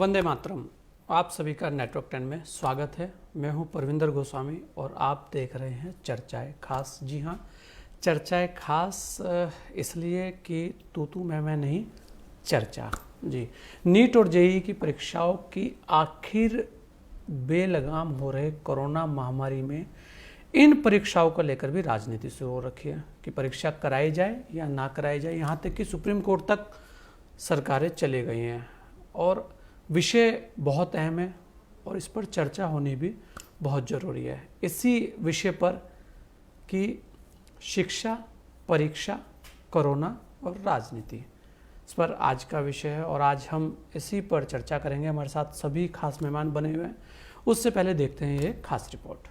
वंदे मातरम। आप सभी का नेटवर्क 10 में स्वागत है। मैं हूं परविंदर गोस्वामी और आप देख रहे हैं चर्चाएं खास। जी हां, चर्चाएं खास इसलिए कि तू मैं नहीं, चर्चा। जी, नीट और जेईई की परीक्षाओं की आखिर बेलगाम हो रहे कोरोना महामारी में इन परीक्षाओं को लेकर भी राजनीति शुरू हो रखी है कि परीक्षा कराई जाए या ना कराई जाए। यहाँ तक कि सुप्रीम कोर्ट तक सरकारें चले गई हैं और विषय बहुत अहम है और इस पर चर्चा होनी भी बहुत ज़रूरी है। इसी विषय पर कि शिक्षा, परीक्षा, कोरोना और राजनीति, इस पर आज का विषय है और आज हम इसी पर चर्चा करेंगे। हमारे साथ सभी खास मेहमान बने हुए हैं। उससे पहले देखते हैं ये खास रिपोर्ट।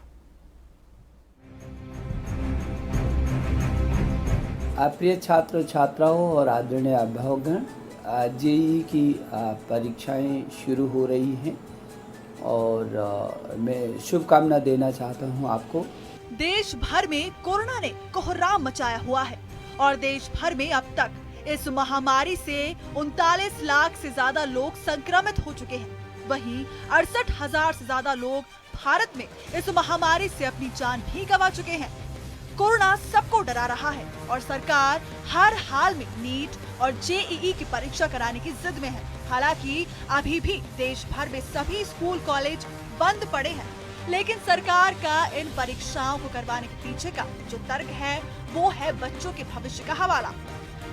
प्रिय छात्र छात्राओं और आदरणीय अभिभावकगण, जेईई की परीक्षाएं शुरू हो रही हैं और मैं शुभकामना देना चाहता हूं आपको। देश भर में कोरोना ने कोहराम मचाया हुआ है और देश भर में अब तक इस महामारी से 39 लाख से ज्यादा लोग संक्रमित हो चुके हैं। वहीं 68,000 से ज्यादा लोग भारत में इस महामारी से अपनी जान भी गंवा चुके हैं। कोरोना सबको डरा रहा है और सरकार हर हाल में नीट और जेईई की परीक्षा कराने की जिद में है। हालांकि अभी भी देश भर में सभी स्कूल कॉलेज बंद पड़े हैं, लेकिन सरकार का इन परीक्षाओं को करवाने के पीछे का जो तर्क है वो है बच्चों के भविष्य का हवाला।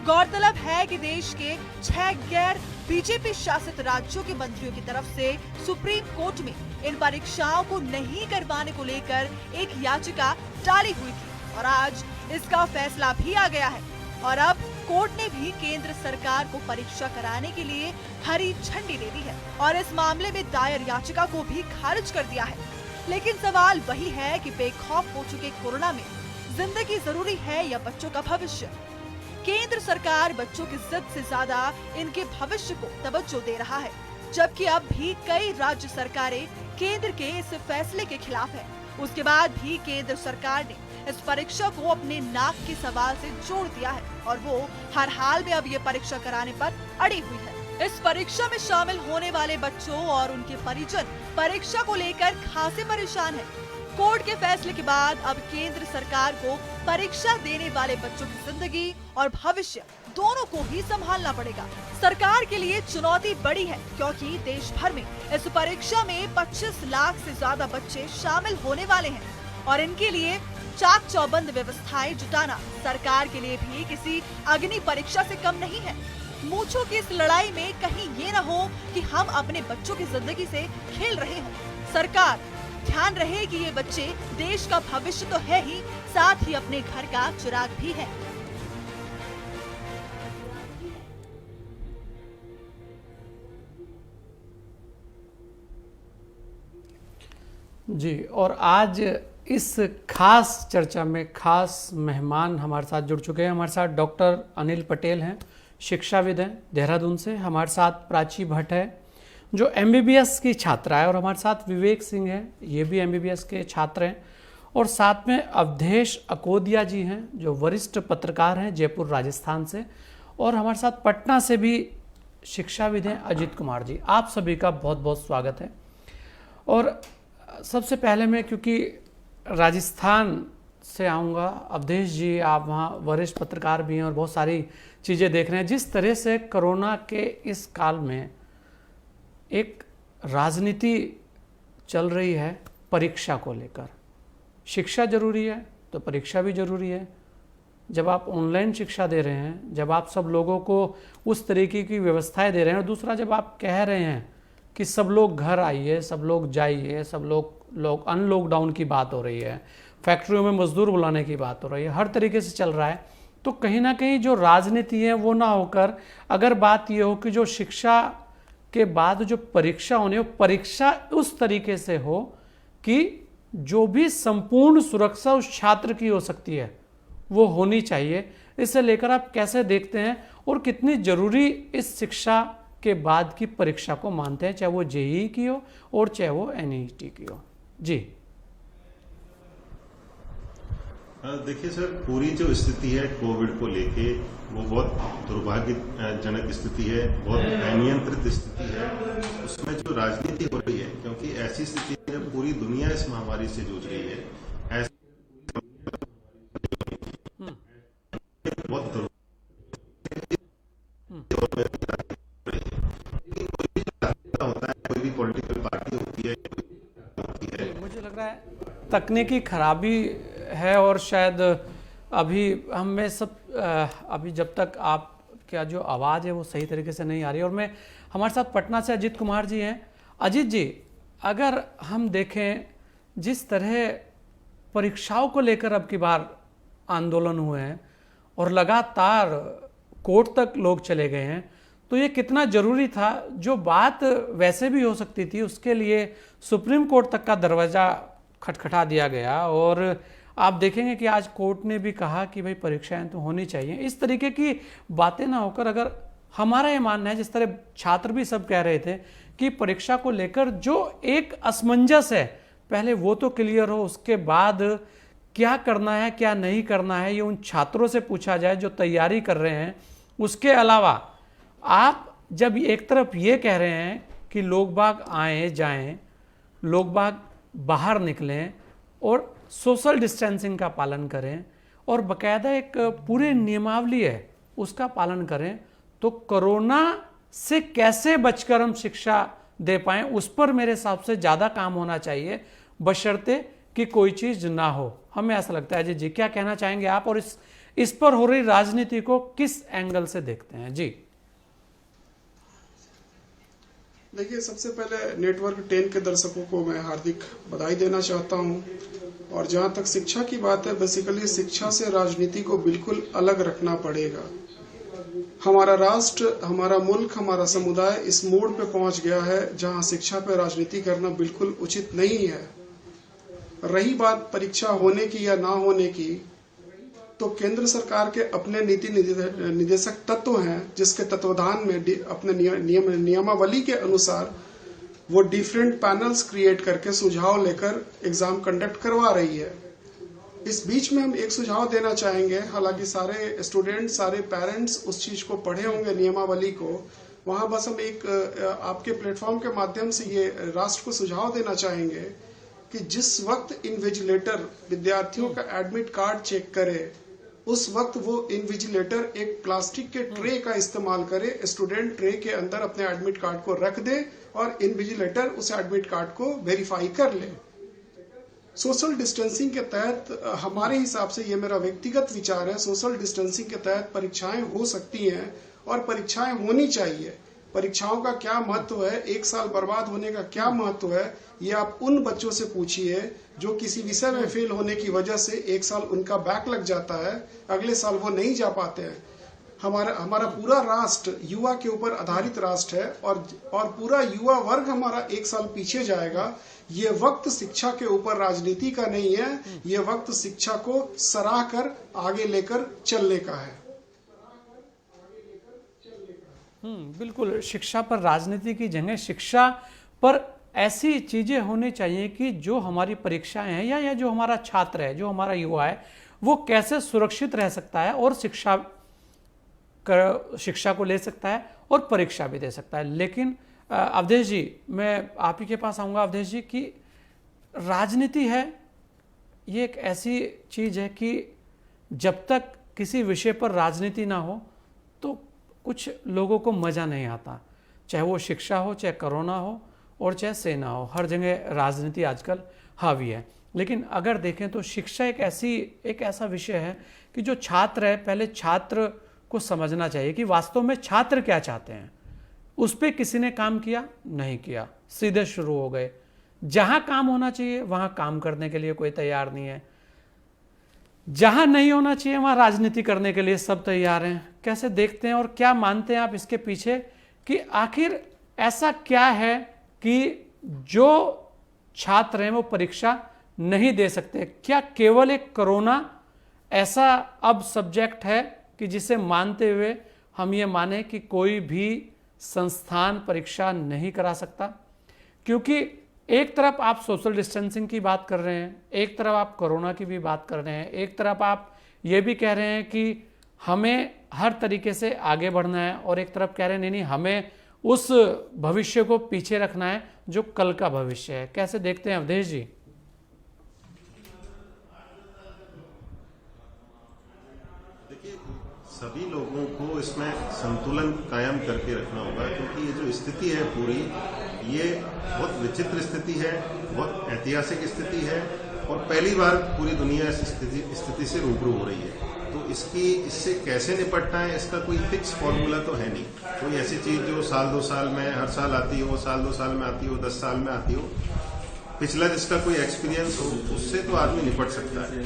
गौरतलब है कि देश के 6 गैर बीजेपी शासित राज्यों के मंत्रियों की तरफ से सुप्रीम कोर्ट में इन परीक्षाओं को नहीं करवाने को लेकर एक याचिका डाली हुई थी और आज इसका फैसला भी आ गया है और अब कोर्ट ने भी केंद्र सरकार को परीक्षा कराने के लिए हरी झंडी दे दी है और इस मामले में दायर याचिका को भी खारिज कर दिया है। लेकिन सवाल वही है कि बेखौफ हो चुके कोरोना में जिंदगी जरूरी है या बच्चों का भविष्य। केंद्र सरकार बच्चों की जिद से ज्यादा इनके भविष्य को तवज्जो दे रहा है, जबकि अब भी कई राज्य सरकारें केंद्र के इस फैसले के खिलाफ है। उसके बाद भी केंद्र सरकार ने इस परीक्षा को अपने नाक के सवाल से जोड़ दिया है और वो हर हाल में अब ये परीक्षा कराने पर अड़ी हुई है। इस परीक्षा में शामिल होने वाले बच्चों और उनके परिजन परीक्षा को लेकर खासे परेशान हैं। कोर्ट के फैसले के बाद अब केंद्र सरकार को परीक्षा देने वाले बच्चों की जिंदगी और भविष्य दोनों को ही संभालना पड़ेगा। सरकार के लिए चुनौती बड़ी है क्योंकि देश भर में इस परीक्षा में 25 लाख से ज्यादा बच्चे शामिल होने वाले हैं और इनके लिए चाक चौबंद व्यवस्थाएं जुटाना सरकार के लिए भी किसी अग्नि परीक्षा से कम नहीं है। मूंछों की इस लड़ाई में कहीं ये न हो कि हम अपने बच्चों की जिंदगी से खेल रहे हों। सरकार ध्यान रहे कि ये बच्चे देश का भविष्य तो है ही, साथ ही अपने घर का चिराग भी है। जी, और आज इस खास चर्चा में खास मेहमान हमारे साथ जुड़ चुके हैं। हमारे साथ डॉक्टर अनिल पटेल हैं, शिक्षाविद हैं देहरादून से। हमारे साथ प्राची भट्ट है जो एमबीबीएस की छात्रा है और हमारे साथ विवेक सिंह है, ये भी एमबीबीएस के छात्र हैं। और साथ में अवधेश अकोदिया जी हैं जो वरिष्ठ पत्रकार हैं जयपुर राजस्थान से। और हमारे साथ पटना से भी शिक्षाविद हैं अजित कुमार जी। आप सभी का बहुत बहुत स्वागत है। और सबसे पहले मैं क्योंकि राजस्थान से आऊँगा, अवधेश जी आप वहाँ वरिष्ठ पत्रकार भी हैं और बहुत सारी चीज़ें देख रहे हैं। जिस तरह से कोरोना के इस काल में एक राजनीति चल रही है परीक्षा को लेकर, शिक्षा जरूरी है तो परीक्षा भी जरूरी है। जब आप ऑनलाइन शिक्षा दे रहे हैं, जब आप सब लोगों को उस तरीके की व्यवस्थाएं दे रहे हैं और दूसरा जब आप कह रहे हैं कि सब लोग घर आइए, सब लोग जाइए, सब लोग अनलॉकडाउन की बात हो रही है, फैक्ट्रियों में मजदूर बुलाने की बात हो रही है, हर तरीके से चल रहा है, तो कहीं ना कहीं जो राजनीति है वो ना होकर अगर बात ये हो कि जो शिक्षा के बाद जो परीक्षा होनी हो, परीक्षा उस तरीके से हो कि जो भी संपूर्ण सुरक्षा उस छात्र की हो सकती है वो होनी चाहिए। इसे लेकर आप कैसे देखते हैं और कितनी जरूरी इस शिक्षा के बाद की परीक्षा को मानते हैं, चाहे वो जेईई की हो और चाहे वो एनईटी की हो? जी देखिए सर, पूरी जो स्थिति है कोविड को लेके वो बहुत दुर्भाग्यजनक स्थिति है, बहुत अनियंत्रित स्थिति है। उसमें जो राजनीति हो रही है, क्योंकि ऐसी स्थिति है जब पूरी दुनिया इस महामारी से जूझ रही है, ऐसी बहुत होता है, कोई भी पॉलिटिकल पार्टी होती है। मुझे लग रहा है तकनीकी खराबी है और शायद अभी हमें सब अभी जब तक आपका जो आवाज़ है वो सही तरीके से नहीं आ रही है। और मैं हमारे साथ पटना से अजीत कुमार जी हैं। अजीत जी, अगर हम देखें जिस तरह परीक्षाओं को लेकर अब की बार आंदोलन हुए हैं और लगातार कोर्ट तक लोग चले गए हैं, तो ये कितना ज़रूरी था। जो बात वैसे भी हो सकती थी उसके लिए सुप्रीम कोर्ट तक का दरवाज़ा खटखटा दिया गया और आप देखेंगे कि आज कोर्ट ने भी कहा कि भाई परीक्षाएं तो होनी चाहिए। इस तरीके की बातें ना होकर अगर हमारा ये मानना है, जिस तरह छात्र भी सब कह रहे थे कि परीक्षा को लेकर जो एक असमंजस है पहले वो तो क्लियर हो, उसके बाद क्या करना है क्या नहीं करना है ये उन छात्रों से पूछा जाए जो तैयारी कर रहे हैं। उसके अलावा आप जब एक तरफ ये कह रहे हैं कि लोग बाग आए जाएं, लोग बाग बाहर निकलें और सोशल डिस्टेंसिंग का पालन करें और बकायदा एक पूरे नियमावली है उसका पालन करें, तो कोरोना से कैसे बचकर हम शिक्षा दे पाएं उस पर मेरे हिसाब से ज़्यादा काम होना चाहिए, बशर्ते कि कोई चीज़ ना हो। हमें ऐसा लगता है। जी क्या कहना चाहेंगे आप और इस पर हो रही राजनीति को किस एंगल से देखते हैं? जी देखिए, सबसे पहले नेटवर्क 10 के दर्शकों को मैं हार्दिक बधाई देना चाहता हूं। और जहां तक शिक्षा की बात है, बेसिकली शिक्षा से राजनीति को बिल्कुल अलग रखना पड़ेगा। हमारा राष्ट्र, हमारा मुल्क, हमारा समुदाय इस मोड़ पे पहुंच गया है जहां शिक्षा पे राजनीति करना बिल्कुल उचित नहीं है। रही बात परीक्षा होने की या ना होने की, तो केंद्र सरकार के अपने नीति निदेशक तत्व हैं जिसके तत्वाधान में अपने नियमावली के अनुसार वो डिफरेंट पैनल्स क्रिएट करके सुझाव लेकर एग्जाम कंडक्ट करवा रही है। इस बीच में हम एक सुझाव देना चाहेंगे, हालांकि सारे स्टूडेंट, सारे पेरेंट्स उस चीज को पढ़े होंगे नियमावली को, वहां बस हम एक आपके प्लेटफॉर्म के माध्यम से ये राष्ट्र को सुझाव देना चाहेंगे कि जिस वक्त इन्विजिलेटर विद्यार्थियों का एडमिट कार्ड चेक करे, उस वक्त वो इन्विजिलेटर एक प्लास्टिक के ट्रे का इस्तेमाल करे, स्टूडेंट ट्रे के अंदर अपने एडमिट कार्ड को रख दे और इन्विजिलेटर उस एडमिट कार्ड को वेरीफाई कर ले। सोशल डिस्टेंसिंग के तहत हमारे हिसाब से, ये मेरा व्यक्तिगत विचार है, सोशल डिस्टेंसिंग के तहत परीक्षाएं हो सकती हैं और परीक्षाएं होनी चाहिए। परीक्षाओं का क्या महत्व है, एक साल बर्बाद होने का क्या महत्व है, ये आप उन बच्चों से पूछिए जो किसी विषय में फेल होने की वजह से एक साल उनका बैक लग जाता है, अगले साल वो नहीं जा पाते हैं। हमारा पूरा राष्ट्र युवा के ऊपर आधारित राष्ट्र है और पूरा युवा वर्ग हमारा एक साल पीछे जाएगा। ये वक्त शिक्षा के ऊपर राजनीति का नहीं है, ये वक्त शिक्षा को सराह कर आगे लेकर चलने का है। बिल्कुल, शिक्षा पर राजनीति की जगह शिक्षा पर ऐसी चीजें होनी चाहिए कि जो हमारी परीक्षाएं हैं या जो हमारा छात्र है, जो हमारा युवा है, वो कैसे सुरक्षित रह सकता है और शिक्षा को ले सकता है और परीक्षा भी दे सकता है। लेकिन अवधेश जी, मैं आप ही के पास आऊँगा। अवधेश जी, की राजनीति है ये एक ऐसी चीज़ है कि जब तक किसी विषय पर राजनीति ना हो तो कुछ लोगों को मज़ा नहीं आता, चाहे वो शिक्षा हो, चाहे कोरोना हो और चाहे सेना हो, हर जगह राजनीति आजकल हावी है। लेकिन अगर देखें तो शिक्षा एक ऐसा विषय है कि जो छात्र है, पहले छात्र को समझना चाहिए कि वास्तव में छात्र क्या चाहते हैं। उस पर किसी ने काम किया नहीं किया, सीधे शुरू हो गए। जहां काम होना चाहिए वहां काम करने के लिए कोई तैयार नहीं है, जहां नहीं होना चाहिए वहां राजनीति करने के लिए सब तैयार हैं। कैसे देखते हैं और क्या मानते हैं आप इसके पीछे कि आखिर ऐसा क्या है कि जो छात्र हैं वो परीक्षा नहीं दे सकते? क्या केवल एक कोरोना ऐसा अब सब्जेक्ट है कि जिसे मानते हुए हम ये माने कि कोई भी संस्थान परीक्षा नहीं करा सकता? क्योंकि एक तरफ आप सोशल डिस्टेंसिंग की बात कर रहे हैं, एक तरफ आप कोरोना की भी बात कर रहे हैं, एक तरफ आप ये भी कह रहे हैं कि हमें हर तरीके से आगे बढ़ना है, और एक तरफ कह रहे हैं नहीं नहीं हमें उस भविष्य को पीछे रखना है जो कल का भविष्य है। कैसे देखते हैं अवधेश जी? देखिए, सभी लोगों को इसमें संतुलन कायम करके रखना होगा, क्योंकि ये जो स्थिति है पूरी, ये बहुत विचित्र स्थिति है, बहुत ऐतिहासिक स्थिति है, और पहली बार पूरी दुनिया इस स्थिति से रूबरू हो रही है। तो इससे कैसे निपटना है, इसका कोई फिक्स फॉर्मूला तो है नहीं। कोई ऐसी चीज जो साल 2 साल में हर साल आती हो, साल 2 साल में आती हो, 10 साल में आती हो, पिछला जिसका कोई एक्सपीरियंस हो उससे तो आदमी निपट सकता है।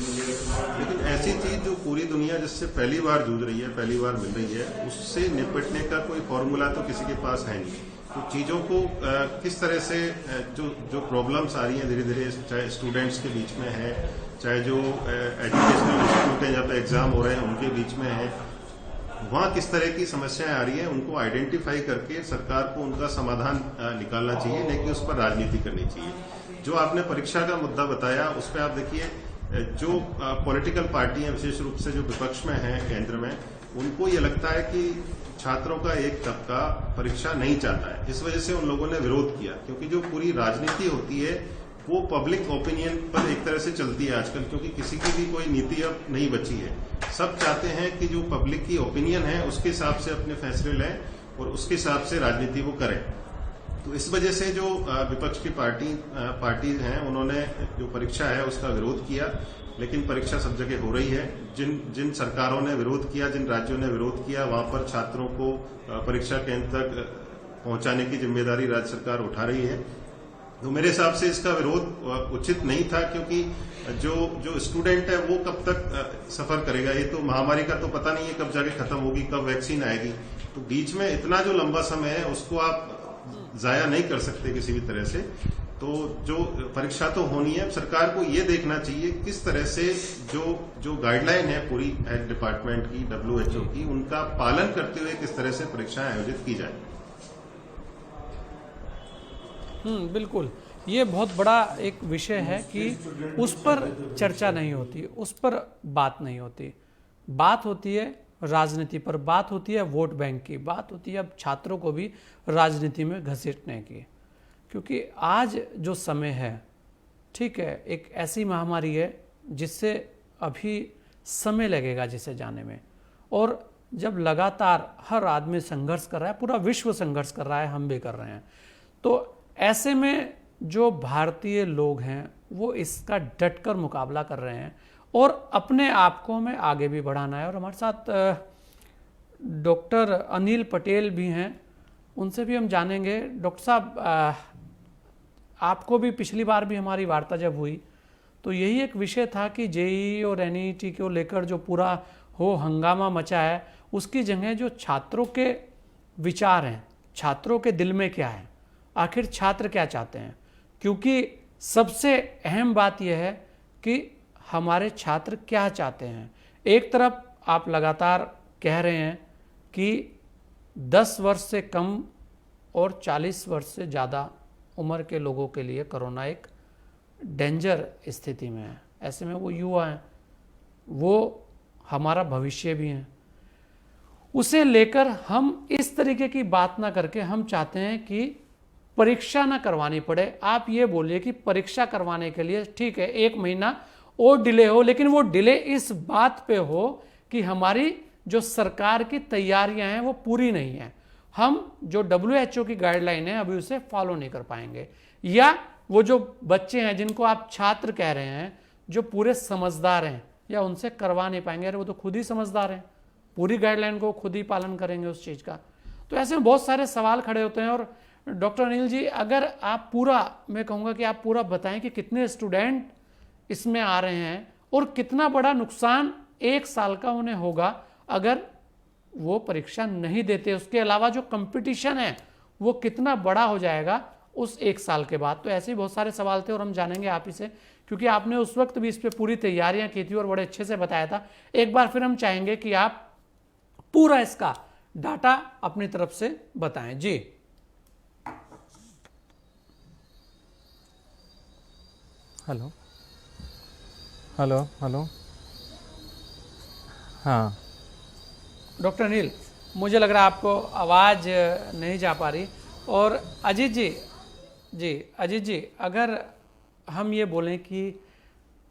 लेकिन ऐसी चीज जो पूरी दुनिया जिससे पहली बार जूझ रही है, पहली बार मिल रही है, उससे निपटने का कोई फॉर्मूला तो किसी के पास है नहीं। तो चीजों को किस तरह से जो प्रॉब्लम्स आ रही हैं धीरे धीरे, चाहे स्टूडेंट्स के बीच में है, चाहे जो एजुकेशनल इंस्टीट्यूट है जहाँ पे एग्जाम हो रहे हैं उनके बीच में है, वहाँ किस तरह की समस्याएं आ रही हैं, उनको आइडेंटिफाई करके सरकार को उनका समाधान निकालना चाहिए, नहीं कि उस पर राजनीति करनी चाहिए। जो आपने परीक्षा का मुद्दा बताया, उस पर आप देखिए, जो पॉलिटिकल पार्टी हैं, विशेष रूप से जो विपक्ष में है केंद्र में, उनको ये लगता है कि छात्रों का एक तबका परीक्षा नहीं चाहता है। इस वजह से उन लोगों ने विरोध किया, क्योंकि जो पूरी राजनीति होती है वो पब्लिक ओपिनियन पर एक तरह से चलती है आजकल, क्योंकि किसी की भी कोई नीति अब नहीं बची है। सब चाहते हैं कि जो पब्लिक की ओपिनियन है उसके हिसाब से अपने फैसले लें और उसके हिसाब से राजनीति वो करें। तो इस वजह से जो विपक्ष की पार्टी हैं, उन्होंने जो परीक्षा है उसका विरोध किया, लेकिन परीक्षा सब जगह हो रही है। जिन सरकारों ने विरोध किया, जिन राज्यों ने विरोध किया, वहां पर छात्रों को परीक्षा केंद्र तक पहुंचाने की जिम्मेदारी राज्य सरकार उठा रही है। तो मेरे हिसाब से इसका विरोध उचित नहीं था, क्योंकि जो स्टूडेंट है वो कब तक सफर करेगा। ये तो महामारी का तो पता नहीं है कब जाके खत्म होगी, कब वैक्सीन आएगी। तो बीच में इतना जो लंबा समय है उसको आप जाया नहीं कर सकते किसी भी तरह से। तो जो परीक्षा तो होनी है, सरकार को ये देखना चाहिए किस तरह से जो गाइडलाइन है पूरी हेल्थ डिपार्टमेंट की, WHO की, उनका पालन करते हुए किस तरह से परीक्षाएं आयोजित की जाए। बिल्कुल, ये बहुत बड़ा एक विषय है कि उस पर चर्चा नहीं होती, उस पर बात नहीं होती। बात होती है राजनीति पर, बात होती है वोट बैंक की, बात होती है अब छात्रों को भी राजनीति में घसीटने की। क्योंकि आज जो समय है, ठीक है, एक ऐसी महामारी है जिससे अभी समय लगेगा जिसे जाने में, और जब लगातार हर आदमी संघर्ष कर रहा है, पूरा विश्व संघर्ष कर रहा है, हम भी कर रहे हैं, तो ऐसे में जो भारतीय लोग हैं वो इसका डटकर मुकाबला कर रहे हैं और अपने आप को हमें आगे भी बढ़ाना है। और हमारे साथ डॉक्टर अनिल पटेल भी हैं, उनसे भी हम जानेंगे। डॉक्टर साहब, आपको भी पिछली बार भी हमारी वार्ता जब हुई तो यही एक विषय था कि JEE और NET को लेकर जो पूरा हंगामा मचा है, उसकी जगह जो छात्रों के विचार हैं, छात्रों के दिल में क्या है, आखिर छात्र क्या चाहते हैं। क्योंकि सबसे अहम बात यह है कि हमारे छात्र क्या चाहते हैं। एक तरफ आप लगातार कह रहे हैं कि 10 वर्ष से कम और 40 वर्ष से ज़्यादा उम्र के लोगों के लिए कोरोना एक डेंजर स्थिति में है। ऐसे में वो युवा हैं, वो हमारा भविष्य भी हैं। उसे लेकर हम इस तरीके की बात ना करके हम चाहते हैं कि परीक्षा ना करवानी पड़े। आप ये बोलिए कि परीक्षा करवाने के लिए ठीक है 1 महीना और डिले हो, लेकिन वो डिले इस बात पे हो कि हमारी जो सरकार की तैयारियां हैं वो पूरी नहीं है, हम जो WHO की गाइडलाइन है अभी उसे फॉलो नहीं कर पाएंगे, या वो जो बच्चे हैं जिनको आप छात्र कह रहे हैं जो पूरे समझदार हैं, या उनसे करवा नहीं पाएंगे। अरे वो तो खुद ही समझदार हैं, पूरी गाइडलाइन को खुद ही पालन करेंगे उस चीज़ का। तो ऐसे में बहुत सारे सवाल खड़े होते हैं। और डॉक्टर अनिल जी, अगर आप पूरा, मैं कहूँगा कि आप पूरा बताएं कि कितने स्टूडेंट इसमें आ रहे हैं और कितना बड़ा नुकसान 1 साल का उन्हें होगा अगर वो परीक्षा नहीं देते। उसके अलावा जो कंपटीशन है वो कितना बड़ा हो जाएगा उस 1 साल के बाद। तो ऐसे ही बहुत सारे सवाल थे और हम जानेंगे आप ही से, क्योंकि आपने उस वक्त भी इस पर पूरी तैयारियां की थी और बड़े अच्छे से बताया था। एक बार फिर हम चाहेंगे कि आप पूरा इसका डाटा अपनी तरफ से बताएं। जी हेलो हेलो हेलो। हाँ डॉक्टर अनिल, मुझे लग रहा है आपको आवाज़ नहीं जा पा रही। और अजीत जी, अगर हम ये बोलें कि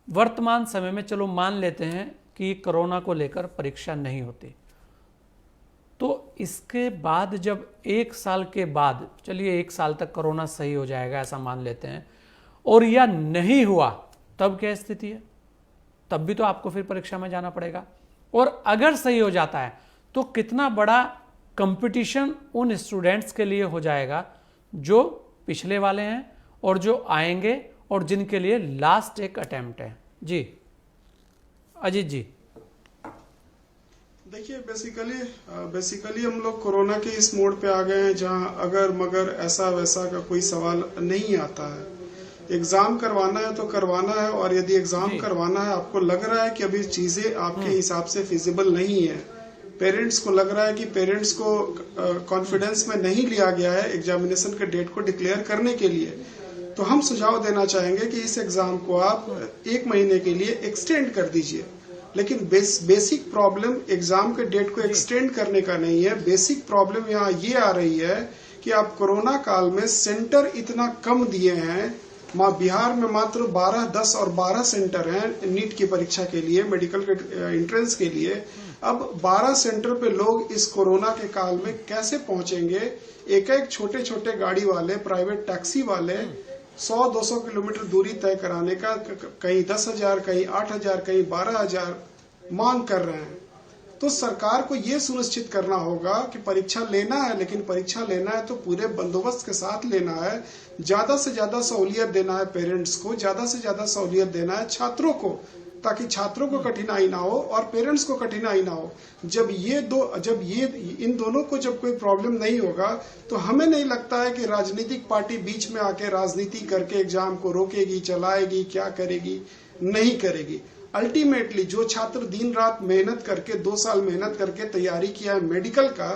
वर्तमान समय में, चलो मान लेते हैं कि कोरोना को लेकर परीक्षा नहीं होती, तो इसके बाद जब 1 साल के बाद, चलिए 1 साल तक कोरोना सही हो जाएगा ऐसा मान लेते हैं, और या नहीं हुआ, तब क्या स्थिति है? तब भी तो आपको फिर परीक्षा में जाना पड़ेगा। और अगर सही हो जाता है तो कितना बड़ा कंपटीशन उन स्टूडेंट्स के लिए हो जाएगा जो पिछले वाले हैं और जो आएंगे और जिनके लिए लास्ट एक अटेम्प्ट है। जी अजीत जी। देखिए, बेसिकली हम लोग कोरोना के इस मोड पे आ गए हैं जहां अगर मगर ऐसा वैसा का कोई सवाल नहीं आता है। एग्जाम करवाना है तो करवाना है, और यदि एग्जाम करवाना है, आपको लग रहा है कि अभी चीजें आपके हिसाब से फिजिबल नहीं है, पेरेंट्स को लग रहा है कि पेरेंट्स को कॉन्फिडेंस में नहीं लिया गया है एग्जामिनेशन के डेट को डिक्लेयर करने के लिए, तो हम सुझाव देना चाहेंगे कि इस एग्जाम को आप 1 महीने के लिए एक्सटेंड कर दीजिए। लेकिन बेसिक प्रॉब्लम एग्जाम के डेट को एक्सटेंड करने का नहीं है। बेसिक प्रॉब्लम यहाँ ये आ रही है कि आप कोरोना काल में सेंटर इतना कम दिए हैं। बिहार में मात्र 12, 10 और 12 सेंटर हैं नीट की परीक्षा के लिए, मेडिकल के एंट्रेंस के लिए। अब 12 सेंटर पे लोग इस कोरोना के काल में कैसे पहुंचेंगे? एक छोटे छोटे गाड़ी वाले, प्राइवेट टैक्सी वाले 100-200 किलोमीटर दूरी तय कराने का कहीं 10,000, कहीं 8,000, कहीं 12,000 मांग कर रहे हैं। तो सरकार को ये सुनिश्चित करना होगा कि परीक्षा लेना है, लेकिन परीक्षा लेना है तो पूरे बंदोबस्त के साथ लेना है। ज्यादा से ज्यादा सहूलियत देना है पेरेंट्स को, ज्यादा से ज्यादा सहूलियत देना है छात्रों को, ताकि छात्रों को कठिनाई ना हो और पेरेंट्स को कठिनाई ना हो। जब इन दोनों को जब कोई प्रॉब्लम नहीं होगा, तो हमें नहीं लगता है कि राजनीतिक पार्टी बीच में आके राजनीति करके एग्जाम को रोकेगी, चलाएगी, क्या करेगी, नहीं करेगी। अल्टीमेटली जो छात्र दिन रात मेहनत करके 2 साल मेहनत करके तैयारी किया है मेडिकल का,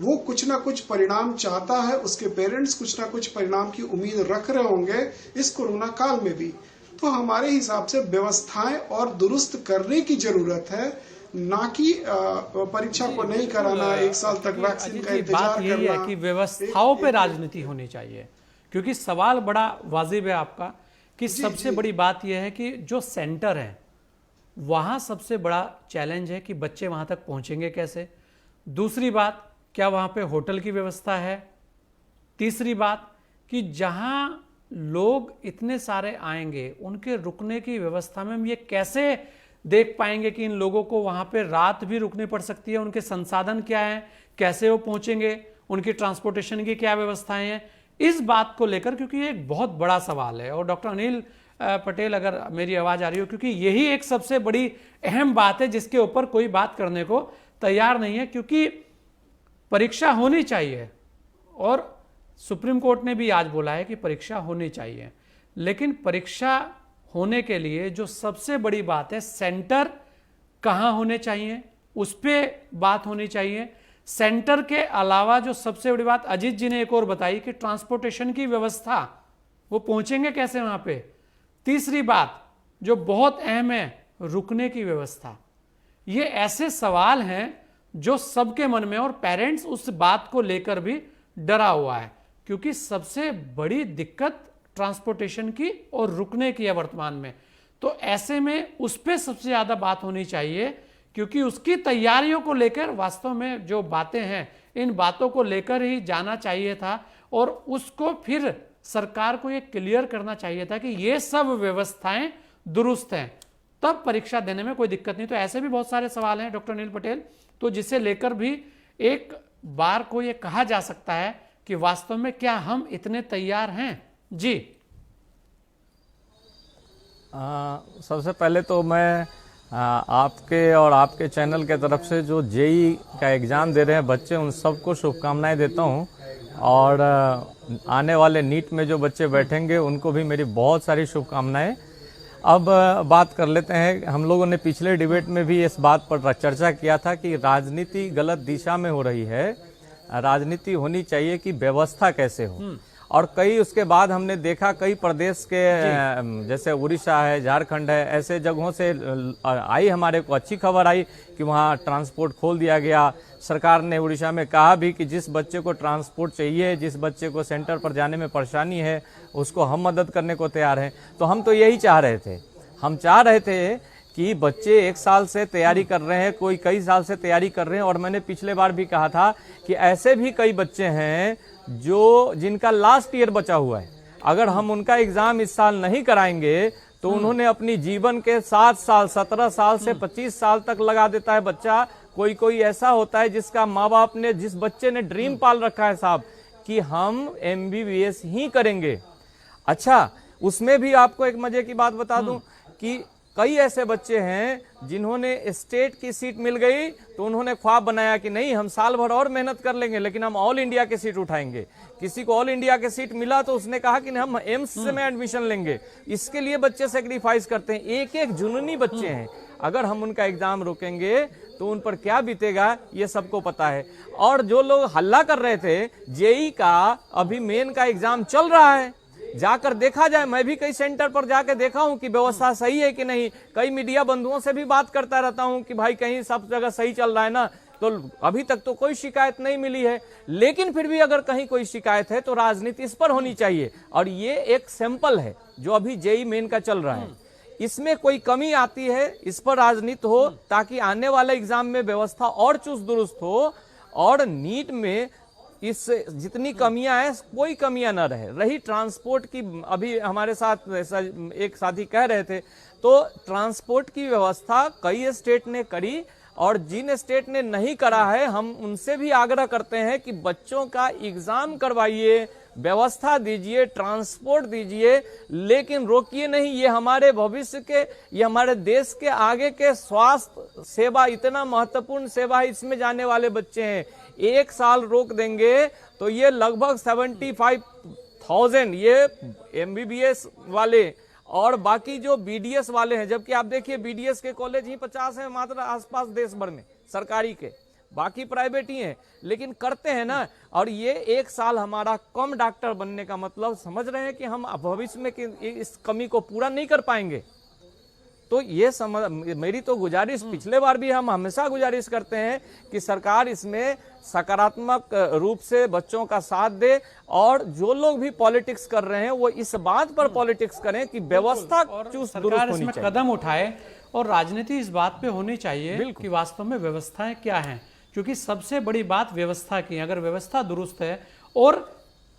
वो कुछ ना कुछ परिणाम चाहता है, उसके पेरेंट्स कुछ ना कुछ परिणाम की उम्मीद रख रहे होंगे इस कोरोना काल में भी। तो हमारे हिसाब से व्यवस्थाएं और दुरुस्त करने की जरूरत है, ना कि परीक्षा को नहीं कराना, 1 साल तक वैक्सीन का इंतजार करना। यही है कि व्यवस्थाओं पे राजनीति होनी चाहिए, क्योंकि सवाल बड़ा वाजिब है आपका कि सबसे बड़ी बात यह है कि जो सेंटर है वहां सबसे बड़ा चैलेंज है कि बच्चे वहां तक पहुंचेंगे कैसे। दूसरी बात, क्या वहां पे होटल की व्यवस्था है। तीसरी बात कि जहां लोग इतने सारे आएंगे उनके रुकने की व्यवस्था में हम ये कैसे देख पाएंगे कि इन लोगों को वहां पे रात भी रुकनी पड़ सकती है, उनके संसाधन क्या हैं, कैसे वो पहुंचेंगे, उनकी ट्रांसपोर्टेशन की क्या व्यवस्थाएं हैं, इस बात को लेकर, क्योंकि ये एक बहुत बड़ा सवाल है। और डॉक्टर अनिल पटेल, अगर मेरी आवाज आ रही हो, क्योंकि यही एक सबसे बड़ी अहम बात है जिसके ऊपर कोई बात करने को तैयार नहीं है, क्योंकि परीक्षा होनी चाहिए और सुप्रीम कोर्ट ने भी आज बोला है कि परीक्षा होनी चाहिए, लेकिन परीक्षा होने के लिए जो सबसे बड़ी बात है, सेंटर कहां होने चाहिए उस पर बात होनी चाहिए। सेंटर के अलावा जो सबसे बड़ी बात अजीत जी ने एक और बताई कि ट्रांसपोर्टेशन की व्यवस्था, वो पहुंचेंगे कैसे वहां पे। तीसरी बात जो बहुत अहम है, रुकने की व्यवस्था। ये ऐसे सवाल हैं जो सबके मन में, और पेरेंट्स उस बात को लेकर भी डरा हुआ है, क्योंकि सबसे बड़ी दिक्कत ट्रांसपोर्टेशन की और रुकने की है वर्तमान में। तो ऐसे में उस पर सबसे ज्यादा बात होनी चाहिए, क्योंकि उसकी तैयारियों को लेकर वास्तव में जो बातें हैं, इन बातों को लेकर ही जाना चाहिए था, और उसको फिर सरकार को ये क्लियर करना चाहिए था कि ये सब व्यवस्थाएं दुरुस्त हैं, तब परीक्षा देने में कोई दिक्कत नहीं। तो ऐसे भी बहुत सारे सवाल हैं डॉक्टर अनिल पटेल, तो जिसे लेकर भी एक बार को ये कहा जा सकता है कि वास्तव में क्या हम इतने तैयार हैं। जी सबसे पहले तो मैं आपके और आपके चैनल के तरफ से जो जेई का एग्ज़ाम दे रहे हैं बच्चे, उन सबको शुभकामनाएं देता हूं, और आने वाले नीट में जो बच्चे बैठेंगे उनको भी मेरी बहुत सारी शुभकामनाएं। अब बात कर लेते हैं, हम लोगों ने पिछले डिबेट में भी इस बात पर चर्चा किया था कि राजनीति गलत दिशा में हो रही है, राजनीति होनी चाहिए कि व्यवस्था कैसे हो। और कई उसके बाद हमने देखा कई प्रदेश के जैसे उड़ीसा है, झारखंड है, ऐसे जगहों से आई हमारे को अच्छी खबर आई कि वहाँ ट्रांसपोर्ट खोल दिया गया। सरकार ने उड़ीसा में कहा भी कि जिस बच्चे को ट्रांसपोर्ट चाहिए, जिस बच्चे को सेंटर पर जाने में परेशानी है, उसको हम मदद करने को तैयार हैं। तो हम तो यही चाह रहे थे, हम चाह रहे थे कि बच्चे 1 साल से तैयारी कर रहे हैं, कोई कई साल से तैयारी कर रहे हैं। और मैंने पिछले बार भी कहा था कि ऐसे भी कई बच्चे हैं जो जिनका लास्ट ईयर बचा हुआ है, अगर हम उनका एग्जाम इस साल नहीं कराएंगे तो उन्होंने अपनी जीवन के 7 साल 17 साल से 25 साल तक लगा देता है बच्चा। कोई ऐसा होता है जिसका माँ बाप ने, जिस बच्चे ने ड्रीम पाल रखा है साहब कि हम MBBS ही करेंगे। अच्छा, उसमें भी आपको एक मजे की बात बता दूं कि कई ऐसे बच्चे हैं जिन्होंने स्टेट की सीट मिल गई तो उन्होंने ख्वाब बनाया कि नहीं, हम साल भर और मेहनत कर लेंगे लेकिन हम ऑल इंडिया की सीट उठाएंगे। किसी को ऑल इंडिया की सीट मिला तो उसने कहा कि हम एम्स से में एडमिशन लेंगे। इसके लिए बच्चे सेक्रीफाइस करते हैं। एक एक जुनूनी बच्चे हैं, अगर हम उनका एग्जाम रोकेंगे तो उन पर क्या बीतेगा ये सबको पता है। और जो लोग हल्ला कर रहे थे जेई का, अभी मेन का एग्जाम चल रहा है, जाकर देखा जाए। मैं भी कई सेंटर पर जाकर देखा हूं कि व्यवस्था सही है कि नहीं। कई मीडिया बंधुओं से भी बात करता रहता हूं कि भाई कहीं सब जगह सही चल रहा है ना, तो अभी तक तो कोई शिकायत नहीं मिली है। लेकिन फिर भी अगर कहीं कोई शिकायत है तो राजनीति इस पर होनी चाहिए। और ये एक सैंपल है जो अभी जेई मेन का चल रहा है, इसमें कोई कमी आती है इस पर राजनीति हो, ताकि आने वाले एग्जाम में व्यवस्था और चुस्त दुरुस्त हो और नीट में इस जितनी कमियां हैं कोई कमियां न रही ट्रांसपोर्ट की, अभी हमारे साथ एक साथी कह रहे थे, तो ट्रांसपोर्ट की व्यवस्था कई स्टेट ने करी और जिन स्टेट ने नहीं करा है हम उनसे भी आग्रह करते हैं कि बच्चों का एग्जाम करवाइए, व्यवस्था दीजिए, ट्रांसपोर्ट दीजिए, लेकिन रोकिए नहीं। ये हमारे भविष्य के, ये हमारे देश के आगे के स्वास्थ्य सेवा, इतना महत्वपूर्ण सेवा है, इसमें जाने वाले बच्चे हैं। 1 साल रोक देंगे तो ये लगभग 75,000 ये MBBS वाले और बाकी जो BDS वाले हैं, जबकि आप देखिए BDS के कॉलेज ही 50 हैं मात्र आसपास देश भर में सरकारी के, बाकी प्राइवेट ही हैं, लेकिन करते हैं ना। और ये 1 साल हमारा कम डॉक्टर बनने का मतलब समझ रहे हैं कि हम भविष्य में इस कमी को पूरा नहीं कर पाएंगे। तो ये मेरी तो गुजारिश, पिछले बार भी हम हमेशा गुजारिश करते हैं कि सरकार इसमें सकारात्मक रूप से बच्चों का साथ दे और जो लोग भी पॉलिटिक्स कर रहे हैं वो इस बात पर पॉलिटिक्स करें कि व्यवस्था चुस्त दुरुस्त होनी चाहिए, कदम उठाए और राजनीति इस बात पे होनी चाहिए कि वास्तव में व्यवस्थाएं क्या हैं, क्योंकि सबसे बड़ी बात व्यवस्था की है। अगर व्यवस्था दुरुस्त है और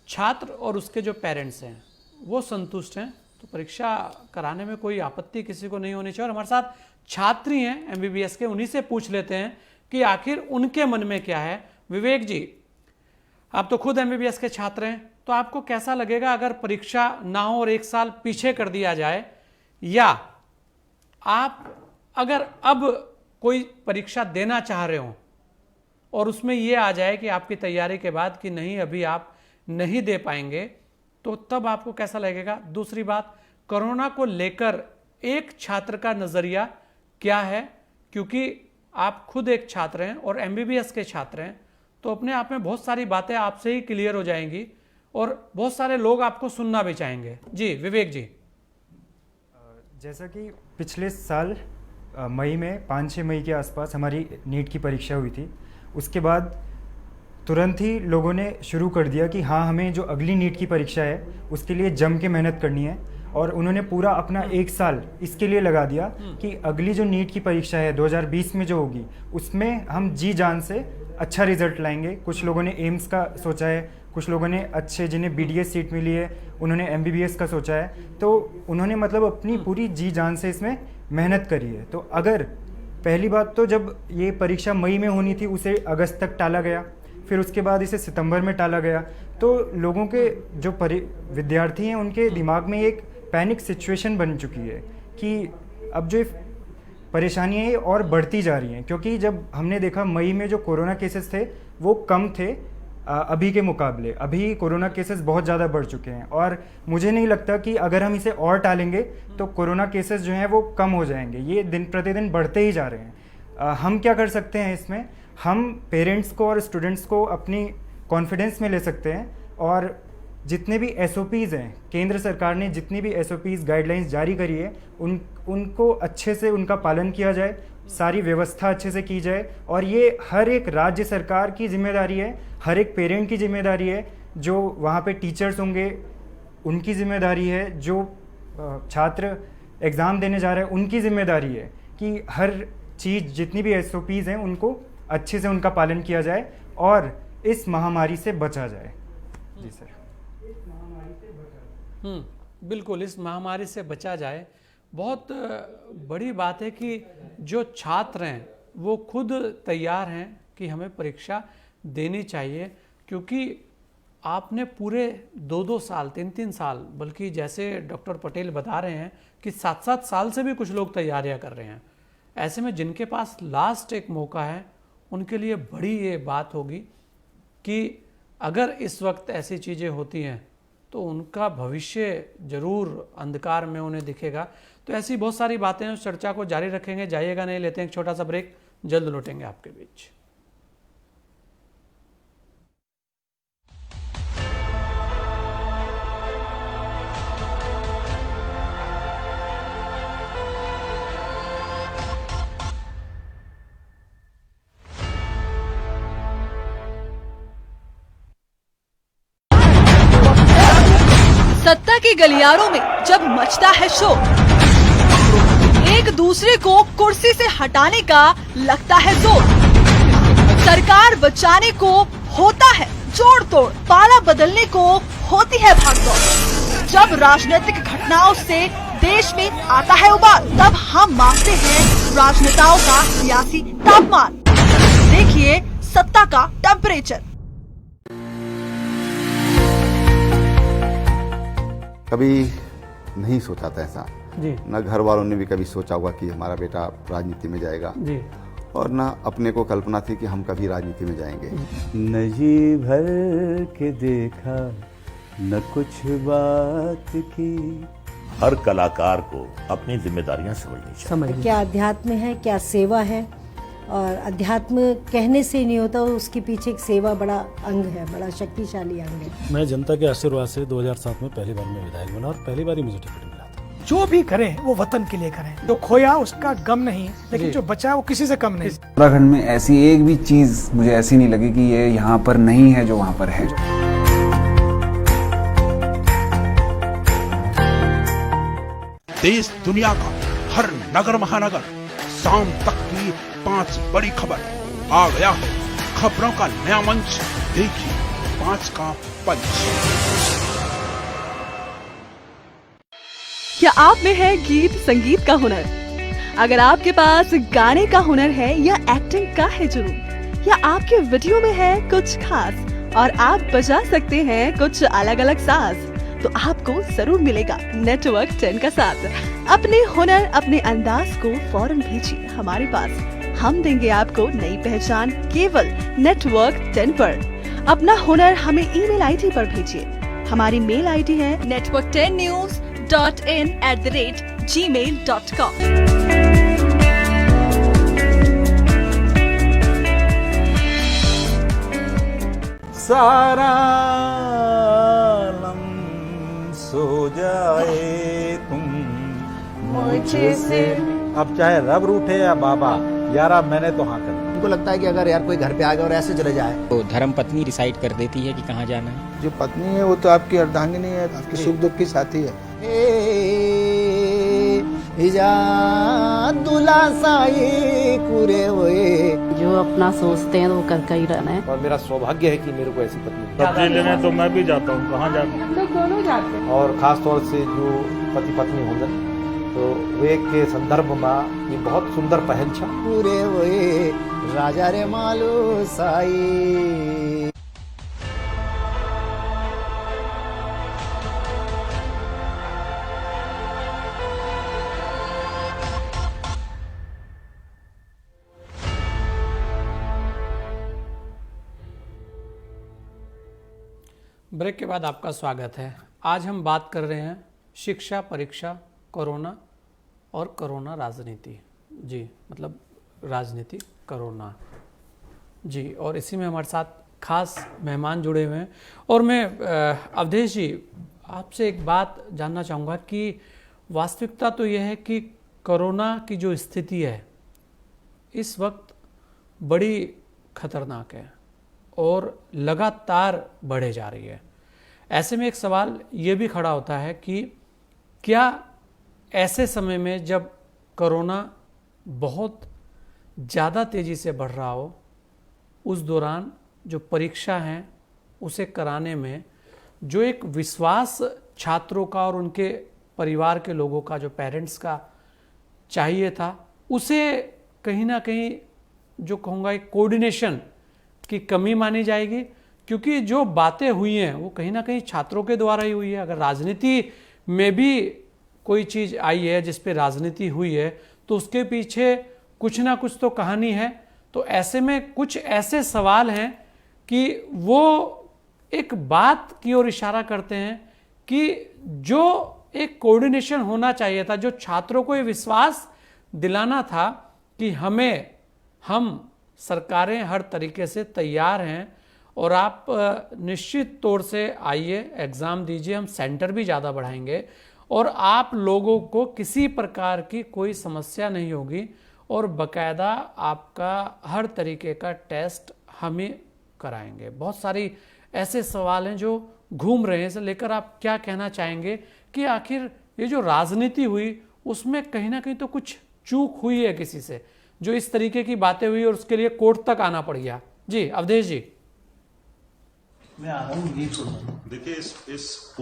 छात्र और उसके जो पेरेंट्स हैं वो संतुष्ट हैं तो परीक्षा कराने में कोई आपत्ति किसी को नहीं होनी चाहिए। और हमारे साथ छात्री हैं MBBS के, उन्हीं से पूछ लेते हैं कि आखिर उनके मन में क्या है। विवेक जी, आप तो खुद MBBS के छात्र हैं, तो आपको कैसा लगेगा अगर परीक्षा ना हो और 1 साल पीछे कर दिया जाए, या आप अगर अब कोई परीक्षा देना चाह रहे हो और उसमें यह आ जाए कि आपकी तैयारी के बाद कि नहीं अभी आप नहीं दे पाएंगे, तो तब आपको कैसा लगेगा? दूसरी बात, कोरोना को लेकर एक छात्र का नजरिया क्या है, क्योंकि आप खुद एक छात्र हैं और MBBS के छात्र हैं, तो अपने आप में बहुत सारी बातें आपसे ही क्लियर हो जाएंगी और बहुत सारे लोग आपको सुनना भी चाहेंगे। जी विवेक जी। जैसा कि पिछले साल मई में 5-6 मई के आसपास हमारी नीट की परीक्षा हुई थी, उसके बाद तुरंत ही लोगों ने शुरू कर दिया कि हाँ हमें जो अगली नीट की परीक्षा है उसके लिए जम के मेहनत करनी है, और उन्होंने पूरा अपना 1 साल इसके लिए लगा दिया कि अगली जो नीट की परीक्षा है 2020 में जो होगी उसमें हम जी जान से अच्छा रिजल्ट लाएंगे। कुछ लोगों ने एम्स का सोचा है, कुछ लोगों ने अच्छे जिन्हें BDS सीट मिली है उन्होंने MBBS का सोचा है, तो उन्होंने मतलब अपनी पूरी जी जान से इसमें मेहनत करी है। तो अगर पहली बात तो जब ये परीक्षा मई में होनी थी उसे अगस्त तक टाला गया, फिर उसके बाद इसे सितंबर में टाला गया, तो लोगों के जो विद्यार्थी हैं उनके दिमाग में एक पैनिक सिचुएशन बन चुकी है कि अब जो परेशानियाँ ये और बढ़ती जा रही हैं, क्योंकि जब हमने देखा मई में जो कोरोना केसेस थे वो कम थे अभी के मुकाबले, अभी कोरोना केसेस बहुत ज़्यादा बढ़ चुके हैं और मुझे नहीं लगता कि अगर हम इसे और टालेंगे तो कोरोना केसेस जो हैं वो कम हो जाएंगे, ये दिन प्रतिदिन बढ़ते ही जा रहे हैं। हम क्या कर सकते हैं इसमें? हम पेरेंट्स को और स्टूडेंट्स को अपनी कॉन्फिडेंस में ले सकते हैं और जितने भी SOPs हैं, केंद्र सरकार ने जितनी भी SOPs गाइडलाइंस जारी करी है उनको अच्छे से उनका पालन किया जाए, सारी व्यवस्था अच्छे से की जाए। और ये हर एक राज्य सरकार की जिम्मेदारी है, हर एक पेरेंट की जिम्मेदारी है, जो वहाँ पे टीचर्स होंगे उनकी जिम्मेदारी है, जो छात्र एग्ज़ाम देने जा रहे हैं उनकी जिम्मेदारी है कि हर चीज़ जितनी भी SOPs हैं उनको अच्छे से उनका पालन किया जाए और इस महामारी से बचा जाए। जी सर। बिल्कुल, इस महामारी से बचा जाए। बहुत बड़ी बात है कि जो छात्र हैं वो खुद तैयार हैं कि हमें परीक्षा देनी चाहिए, क्योंकि आपने पूरे 2-2 साल 3-3 साल, बल्कि जैसे डॉक्टर पटेल बता रहे हैं कि 7-7 साल से भी कुछ लोग तैयारियां कर रहे हैं। ऐसे में जिनके पास लास्ट एक मौका है उनके लिए बड़ी ये बात होगी कि अगर इस वक्त ऐसी चीज़ें होती हैं तो उनका भविष्य जरूर अंधकार में उन्हें दिखेगा। तो ऐसी बहुत सारी बातें हैं, उस चर्चा को जारी रखेंगे। जाइएगा नहीं, लेते हैं एक छोटा सा ब्रेक, जल्द लौटेंगे आपके बीच। सत्ता के गलियारों में जब मचता है शोर, एक दूसरे को कुर्सी से हटाने का लगता है जोर, सरकार बचाने को होता है जोड़ तोड़, पाला बदलने को होती है भागदौड़। जब राजनीतिक घटनाओं से देश में आता है उबाल, तब हम मापते हैं राजनेताओं का सियासी तापमान। देखिए सत्ता का टेम्परेचर। कभी नहीं सोचा था ऐसा जी, न घर वालों ने भी कभी सोचा होगा कि हमारा बेटा राजनीति में जाएगा जी, और न अपने को कल्पना थी कि हम कभी राजनीति में जाएंगे। न जी भर के देखा न कुछ बात की। हर कलाकार को अपनी जिम्मेदारियां समझनी चाहिए। क्या अध्यात्म है, क्या सेवा है, और अध्यात्म कहने से नहीं होता, उसके पीछे एक सेवा बड़ा अंग है, बड़ा शक्तिशाली अंग है। मैं जनता के आशीर्वाद से 2007 में पहली बार मैं विधायक बना और पहली बार ही मुझे टिकट मिला था। जो भी करें वो वतन के लिए करें, जो खोया उसका गम नहीं, लेकिन जो बचा वो किसी से कम नहीं। उत्तराखंड में ऐसी एक भी चीज मुझे ऐसी नहीं लगी कि ये यहाँ पर नहीं है जो वहाँ पर है। देश दुनिया का हर नगर महानगर, शाम तक की 5 बड़ी खबर आ गया है। खबरों का नया मंच, देखिए 5 का पंच। क्या आप में है गीत संगीत का हुनर? अगर आपके पास गाने का हुनर है या एक्टिंग का है जुनून, या आपके वीडियो में है कुछ खास और आप बजा सकते हैं कुछ अलग अलग साज, तो आपको जरूर मिलेगा नेटवर्क 10 का साथ। अपने हुनर, अपने अंदाज को फौरन भेजिए हमारे पास, हम देंगे आपको नई पहचान केवल नेटवर्क 10 पर। अपना हुनर हमें ईमेल आईडी पर भेजिए। हमारी मेल आईडी है network10news.in@gmail.com। सारा सो जाए तुम मुझे से। अब चाहे रब रूठे या बाबा, यारा मैंने तो हाँ कर। उनको लगता है कि अगर यार कोई घर पे आ गया और ऐसे चले जाए तो धर्म पत्नी डिसाइड कर देती है कि कहाँ जाना है। जो पत्नी है वो तो आपकी अर्धांगिनी है, आपकी सुख दुख की साथी है। जो अपना सोचते हैं वो कर ही रहना है। और मेरा सौभाग्य है कि मेरे को ऐसी पत्नी। सब्जी लेने तो मैं भी जाता हूँ, कहाँ जाता हूँ? हम लोग दोनों जाते हैं। और खास तौर से जो पति पत्नी होंगे तो वे के संदर्भ में ये बहुत सुंदर पहल छा। पूरे हुए राजा रे मालू साई। ब्रेक के बाद आपका स्वागत है। आज हम बात कर रहे हैं शिक्षा, परीक्षा, कोरोना और कोरोना राजनीति। जी, मतलब राजनीति, कोरोना। जी, और इसी में हमारे साथ खास मेहमान जुड़े हुए हैं और मैं अवधेश जी आपसे एक बात जानना चाहूँगा कि वास्तविकता तो यह है कि कोरोना की जो स्थिति है इस वक्त बड़ी खतरनाक है और लगातार बढ़े जा रही है। ऐसे में एक सवाल ये भी खड़ा होता है कि क्या ऐसे समय में जब कोरोना बहुत ज़्यादा तेज़ी से बढ़ रहा हो उस दौरान जो परीक्षा हैं उसे कराने में जो एक विश्वास छात्रों का और उनके परिवार के लोगों का, जो पेरेंट्स का चाहिए था, उसे कहीं ना कहीं जो कहूँगा एक कोऑर्डिनेशन की कमी मानी जाएगी? क्योंकि जो बातें हुई हैं वो कहीं ना कहीं छात्रों के द्वारा ही हुई है। अगर राजनीति में भी कोई चीज़ आई है जिस पे राजनीति हुई है तो उसके पीछे कुछ ना कुछ तो कहानी है। तो ऐसे में कुछ ऐसे सवाल हैं कि वो एक बात की ओर इशारा करते हैं कि जो एक कोऑर्डिनेशन होना चाहिए था, जो छात्रों को ये विश्वास दिलाना था कि हम सरकारें हर तरीके से तैयार हैं और आप निश्चित तौर से आइए, एग्ज़ाम दीजिए, हम सेंटर भी ज़्यादा बढ़ाएंगे और आप लोगों को किसी प्रकार की कोई समस्या नहीं होगी और बाकायदा आपका हर तरीके का टेस्ट हम ही कराएंगे। बहुत सारी ऐसे सवाल हैं जो घूम रहे हैं। इसे लेकर आप क्या कहना चाहेंगे कि आखिर ये जो राजनीति हुई उसमें कहीं ना कहीं तो कुछ चूक हुई है किसी से, जो इस तरीके की बातें हुई और उसके लिए कोर्ट तक आना पड़ गया? जी अवधेश जी। मैं आ रहा हूँ। देखिए इस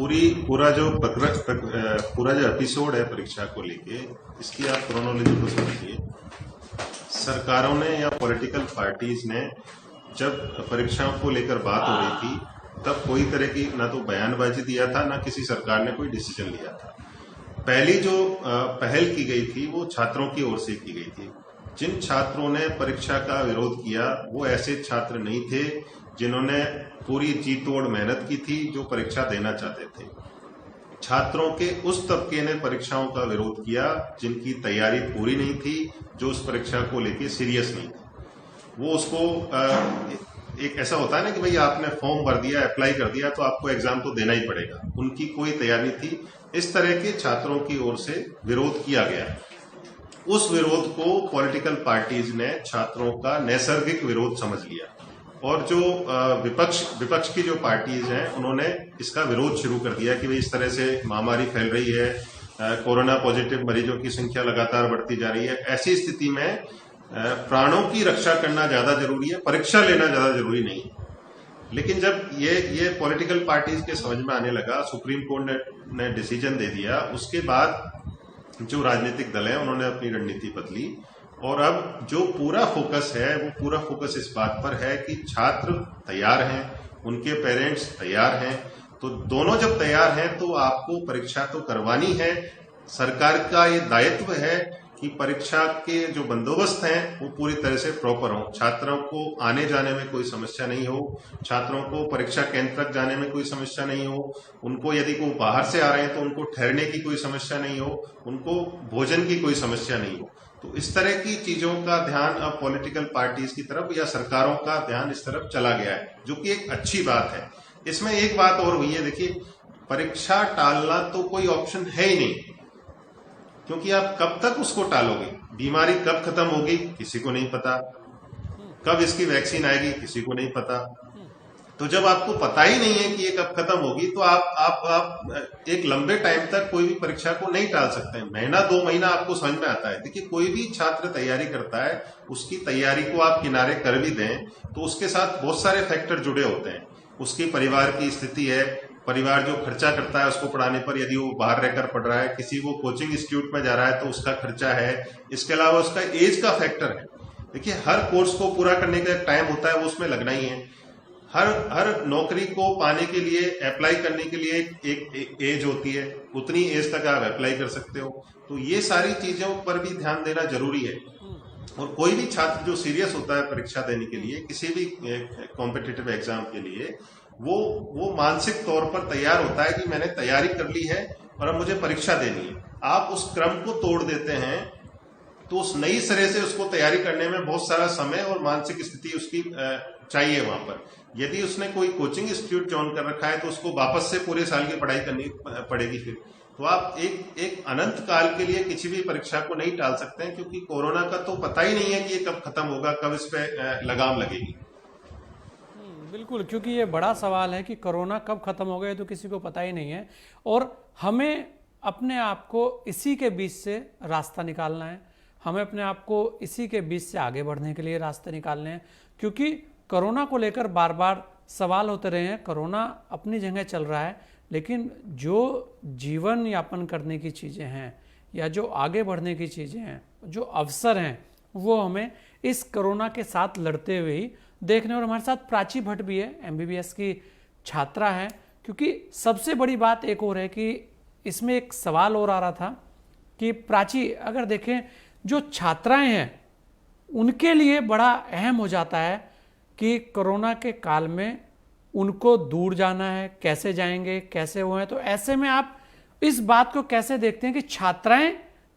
पूरा जो एपिसोड है परीक्षा को लेके, इसकी आप क्रोनोलॉजी को समझिए। सरकारों ने या पॉलिटिकल पार्टीज ने जब परीक्षाओं को लेकर बात हो रही थी तब कोई तरह की ना तो बयानबाजी दिया था, ना किसी सरकार ने कोई डिसीजन लिया था। पहली जो पहल की गई थी वो छात्रों की ओर से की गई थी। जिन छात्रों ने परीक्षा का विरोध किया वो ऐसे छात्र नहीं थे जिन्होंने पूरी जी तोड़ मेहनत की थी, जो परीक्षा देना चाहते थे। छात्रों के उस तबके ने परीक्षाओं का विरोध किया जिनकी तैयारी पूरी नहीं थी, जो उस परीक्षा को लेके सीरियस नहीं थे। वो उसको एक ऐसा होता है ना कि भाई आपने फॉर्म भर दिया, अप्लाई कर दिया तो आपको एग्जाम तो देना ही पड़ेगा, उनकी कोई तैयारी नहीं थी। इस तरह के छात्रों की ओर से विरोध किया गया। उस विरोध को पॉलिटिकल पार्टीज ने छात्रों का नैसर्गिक विरोध समझ लिया और जो विपक्ष की जो पार्टीज हैं उन्होंने इसका विरोध शुरू कर दिया कि भाई इस तरह से महामारी फैल रही है, कोरोना पॉजिटिव मरीजों की संख्या लगातार बढ़ती जा रही है। ऐसी स्थिति में प्राणों की रक्षा करना ज्यादा जरूरी है, परीक्षा लेना ज्यादा जरूरी नहीं। लेकिन जब ये पॉलिटिकल पार्टीज के समझ में आने लगा, सुप्रीम कोर्ट ने डिसीजन दे दिया, उसके बाद जो राजनीतिक दल हैं उन्होंने अपनी रणनीति बदली और अब जो पूरा फोकस है वो पूरा फोकस इस बात पर है कि छात्र तैयार हैं, उनके पेरेंट्स तैयार हैं, तो दोनों जब तैयार हैं तो आपको परीक्षा तो करवानी है। सरकार का ये दायित्व है कि परीक्षा के जो बंदोबस्त हैं वो पूरी तरह से प्रॉपर हो, छात्रों को आने जाने में कोई समस्या नहीं हो, छात्रों को परीक्षा केंद्र तक जाने में कोई समस्या नहीं हो, उनको यदि वो बाहर से आ रहे हैं तो उनको ठहरने की कोई समस्या नहीं हो, उनको भोजन की कोई समस्या नहीं हो। तो इस तरह की चीजों का ध्यान अब पॉलिटिकल पार्टीज की तरफ या सरकारों का ध्यान इस तरफ चला गया है, जो कि एक अच्छी बात है। इसमें एक बात और हुई है, देखिए परीक्षा टालना तो कोई ऑप्शन है ही नहीं, क्योंकि आप कब तक उसको टालोगे? बीमारी कब खत्म होगी किसी को नहीं पता, कब इसकी वैक्सीन आएगी किसी को नहीं पता। तो जब आपको पता ही नहीं है कि ये कब खत्म होगी तो आप एक लंबे टाइम तक कोई भी परीक्षा को नहीं टाल सकते हैं। महीना 2 महीना आपको समझ में आता है। देखिए कोई भी छात्र तैयारी करता है, उसकी तैयारी को आप किनारे कर भी दें तो उसके साथ बहुत सारे फैक्टर जुड़े होते हैं। उसकी परिवार की स्थिति है, परिवार जो खर्चा करता है उसको पढ़ाने पर, यदि वो बाहर रहकर पढ़ रहा है, किसी वो कोचिंग इंस्टीट्यूट में जा रहा है तो उसका खर्चा है। इसके अलावा उसका एज का फैक्टर है। देखिए हर कोर्स को पूरा करने का एक टाइम होता है, वो उसमें लगना ही है। हर नौकरी को पाने के लिए, अप्लाई करने के लिए एक एज होती है, उतनी एज तक आप अप्लाई कर सकते हो। तो ये सारी चीजों पर भी ध्यान देना जरूरी है। और कोई भी छात्र जो सीरियस होता है परीक्षा देने के लिए, किसी भी कॉम्पिटिटिव एग्जाम के लिए, वो मानसिक तौर पर तैयार होता है कि मैंने तैयारी कर ली है और अब मुझे परीक्षा देनी है। आप उस क्रम को तोड़ देते हैं तो उस नई सिरे से उसको तैयारी करने में बहुत सारा समय और मानसिक स्थिति उसकी चाहिए वहां पर। यदि उसने कोई कोचिंग इंस्टीट्यूट ज्वाइन कर रखा है तो उसको वापस से पूरे साल की पढ़ाई करनी पड़ेगी फिर। तो आप एक अनंत काल के लिए किसी भी परीक्षा को नहीं टाल सकते हैं, क्योंकि कोरोना का तो पता ही नहीं है कि ये कब खत्म होगा, कब इस पे लगाम लगेगी। बिल्कुल, क्योंकि ये बड़ा सवाल है कि कोरोना कब खत्म होगा, ये तो किसी को पता ही नहीं है। और हमें अपने आप को इसी के बीच से रास्ता निकालना है, हमें अपने आप को इसी के बीच से आगे बढ़ने के लिए रास्ते निकालने हैं। क्योंकि कोरोना को लेकर बार बार सवाल होते रहे हैं। कोरोना अपनी जगह चल रहा है, लेकिन जो जीवन यापन करने की चीज़ें हैं या जो आगे बढ़ने की चीज़ें हैं, जो अवसर हैं, वो हमें इस कोरोना के साथ लड़ते हुए ही देखने। और हमारे साथ प्राची भट्ट भी है, MBBS की छात्रा है। क्योंकि सबसे बड़ी बात एक और है कि इसमें एक सवाल और आ रहा था कि प्राची, अगर देखें जो छात्राएं हैं उनके लिए बड़ा अहम हो जाता है कि कोरोना के काल में उनको दूर जाना है, कैसे जाएंगे, कैसे वो हैं। तो ऐसे में आप इस बात को कैसे देखते हैं कि छात्राएं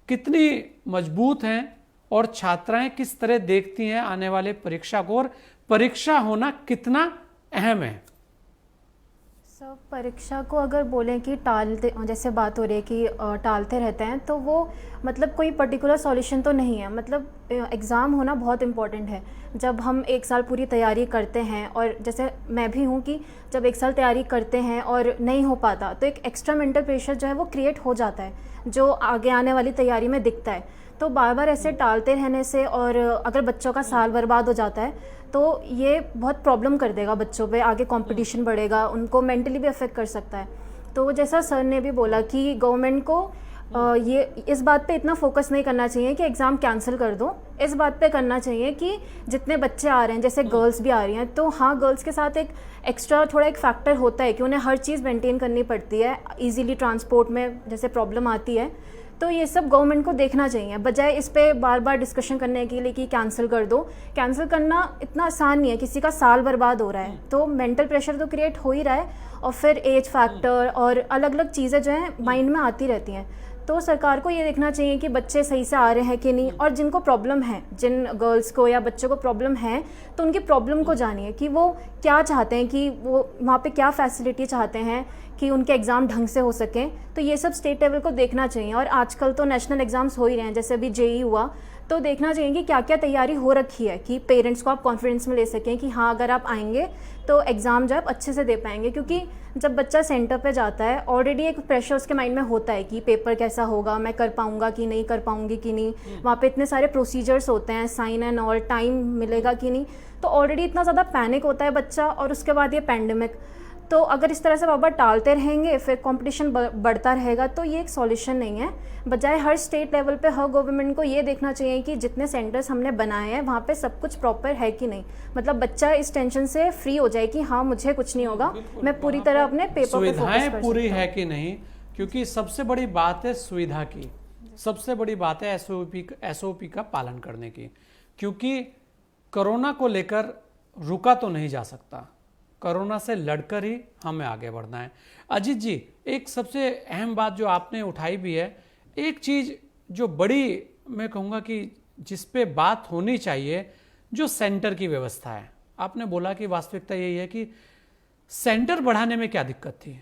कितनी मजबूत हैं और छात्राएं किस तरह देखती हैं आने वाले परीक्षा को, और परीक्षा होना कितना अहम है? सब परीक्षा को अगर बोलें कि टालते, जैसे बात हो रही है कि टालते रहते हैं, तो वो मतलब कोई पर्टिकुलर सॉल्यूशन तो नहीं है। मतलब एग्ज़ाम होना बहुत इम्पॉर्टेंट है। जब हम एक साल पूरी तैयारी करते हैं, और जैसे मैं भी हूँ कि जब एक साल तैयारी करते हैं और नहीं हो पाता तो एक एक्स्ट्रा मेंटल प्रेशर जो है वो क्रिएट हो जाता है, जो आगे आने वाली तैयारी में दिखता है। तो बार बार ऐसे टालते रहने से, और अगर बच्चों का साल बर्बाद हो जाता है तो ये बहुत प्रॉब्लम कर देगा बच्चों पे, आगे कंपटीशन बढ़ेगा, उनको मेंटली भी अफेक्ट कर सकता है। तो जैसा सर ने भी बोला कि गवर्नमेंट को ये इस बात पे इतना फोकस नहीं करना चाहिए कि एग्ज़ाम कैंसिल कर दो। इस बात पे करना चाहिए कि जितने बच्चे आ रहे हैं, जैसे गर्ल्स भी आ रही हैं, तो हाँ, गर्ल्स के साथ एक एक्स्ट्रा थोड़ा एक फैक्टर होता है कि उन्हें हर चीज़ मेंटेन करनी पड़ती है। ईजीली ट्रांसपोर्ट में जैसे प्रॉब्लम आती है, तो ये सब गवर्नमेंट को देखना चाहिए, बजाय इस पे बार बार डिस्कशन करने के लिए कि कैंसिल कर दो। कैंसिल करना इतना आसान नहीं है, किसी का साल बर्बाद हो रहा है, तो मेंटल प्रेशर तो क्रिएट हो ही रहा है, और फिर एज फैक्टर और अलग अलग चीज़ें जो हैं माइंड में आती रहती हैं। तो सरकार को ये देखना चाहिए कि बच्चे सही से आ रहे हैं कि नहीं, और जिनको प्रॉब्लम है, जिन गर्ल्स को या बच्चों को प्रॉब्लम है, तो उनकी प्रॉब्लम को जानिए कि वो क्या चाहते हैं, कि वो वहाँ पे क्या फैसिलिटी चाहते हैं कि उनके एग्ज़ाम ढंग से हो सकें। तो ये सब स्टेट लेवल को देखना चाहिए। और आजकल तो नेशनल एग्ज़ाम्स हो ही रहे हैं, जैसे अभी JEE हुआ, तो देखना चाहिए कि क्या क्या तैयारी हो रखी है, कि पेरेंट्स को आप कॉन्फिडेंस में ले सकें कि हाँ, अगर आप आएंगे तो एग्ज़ाम जो आप अच्छे से दे पाएंगे। क्योंकि जब बच्चा सेंटर पे जाता है, ऑलरेडी एक प्रेशर उसके माइंड में होता है कि पेपर कैसा होगा, मैं कर पाऊंगा कि नहीं, कर पाऊंगी कि नहीं, वहाँ पे इतने सारे प्रोसीजर्स होते हैं, साइन एंड ऑल, टाइम मिलेगा कि नहीं, तो ऑलरेडी इतना ज़्यादा पैनिक होता है बच्चा। और उसके बाद ये पैंडेमिक, तो अगर इस तरह से बार टालते रहेंगे, फिर कंपटीशन बढ़ता रहेगा, तो ये एक सॉल्यूशन नहीं है। बजाय हर स्टेट लेवल पे हर गवर्नमेंट को ये देखना चाहिए कि जितने सेंटर्स हमने बनाए हैं वहाँ पे सब कुछ प्रॉपर है कि नहीं। मतलब बच्चा इस टेंशन से फ्री हो जाए कि हाँ, मुझे कुछ नहीं होगा, मैं पूरी तरह अपने पेपर पे फोकस कर सकता हूं। सुविधाएं पूरी है कि नहीं, क्योंकि सबसे बड़ी बात है सुविधा की, सबसे बड़ी बात है SOP का पालन करने की। क्योंकि कोरोना को लेकर रुका तो नहीं जा सकता, कोरोना से लड़कर ही हमें आगे बढ़ना है। अजीत जी, एक सबसे अहम बात जो आपने उठाई भी है, एक चीज़ जो बड़ी मैं कहूँगा कि जिस पे बात होनी चाहिए, जो सेंटर की व्यवस्था है। आपने बोला कि वास्तविकता यही है कि सेंटर बढ़ाने में क्या दिक्कत थी।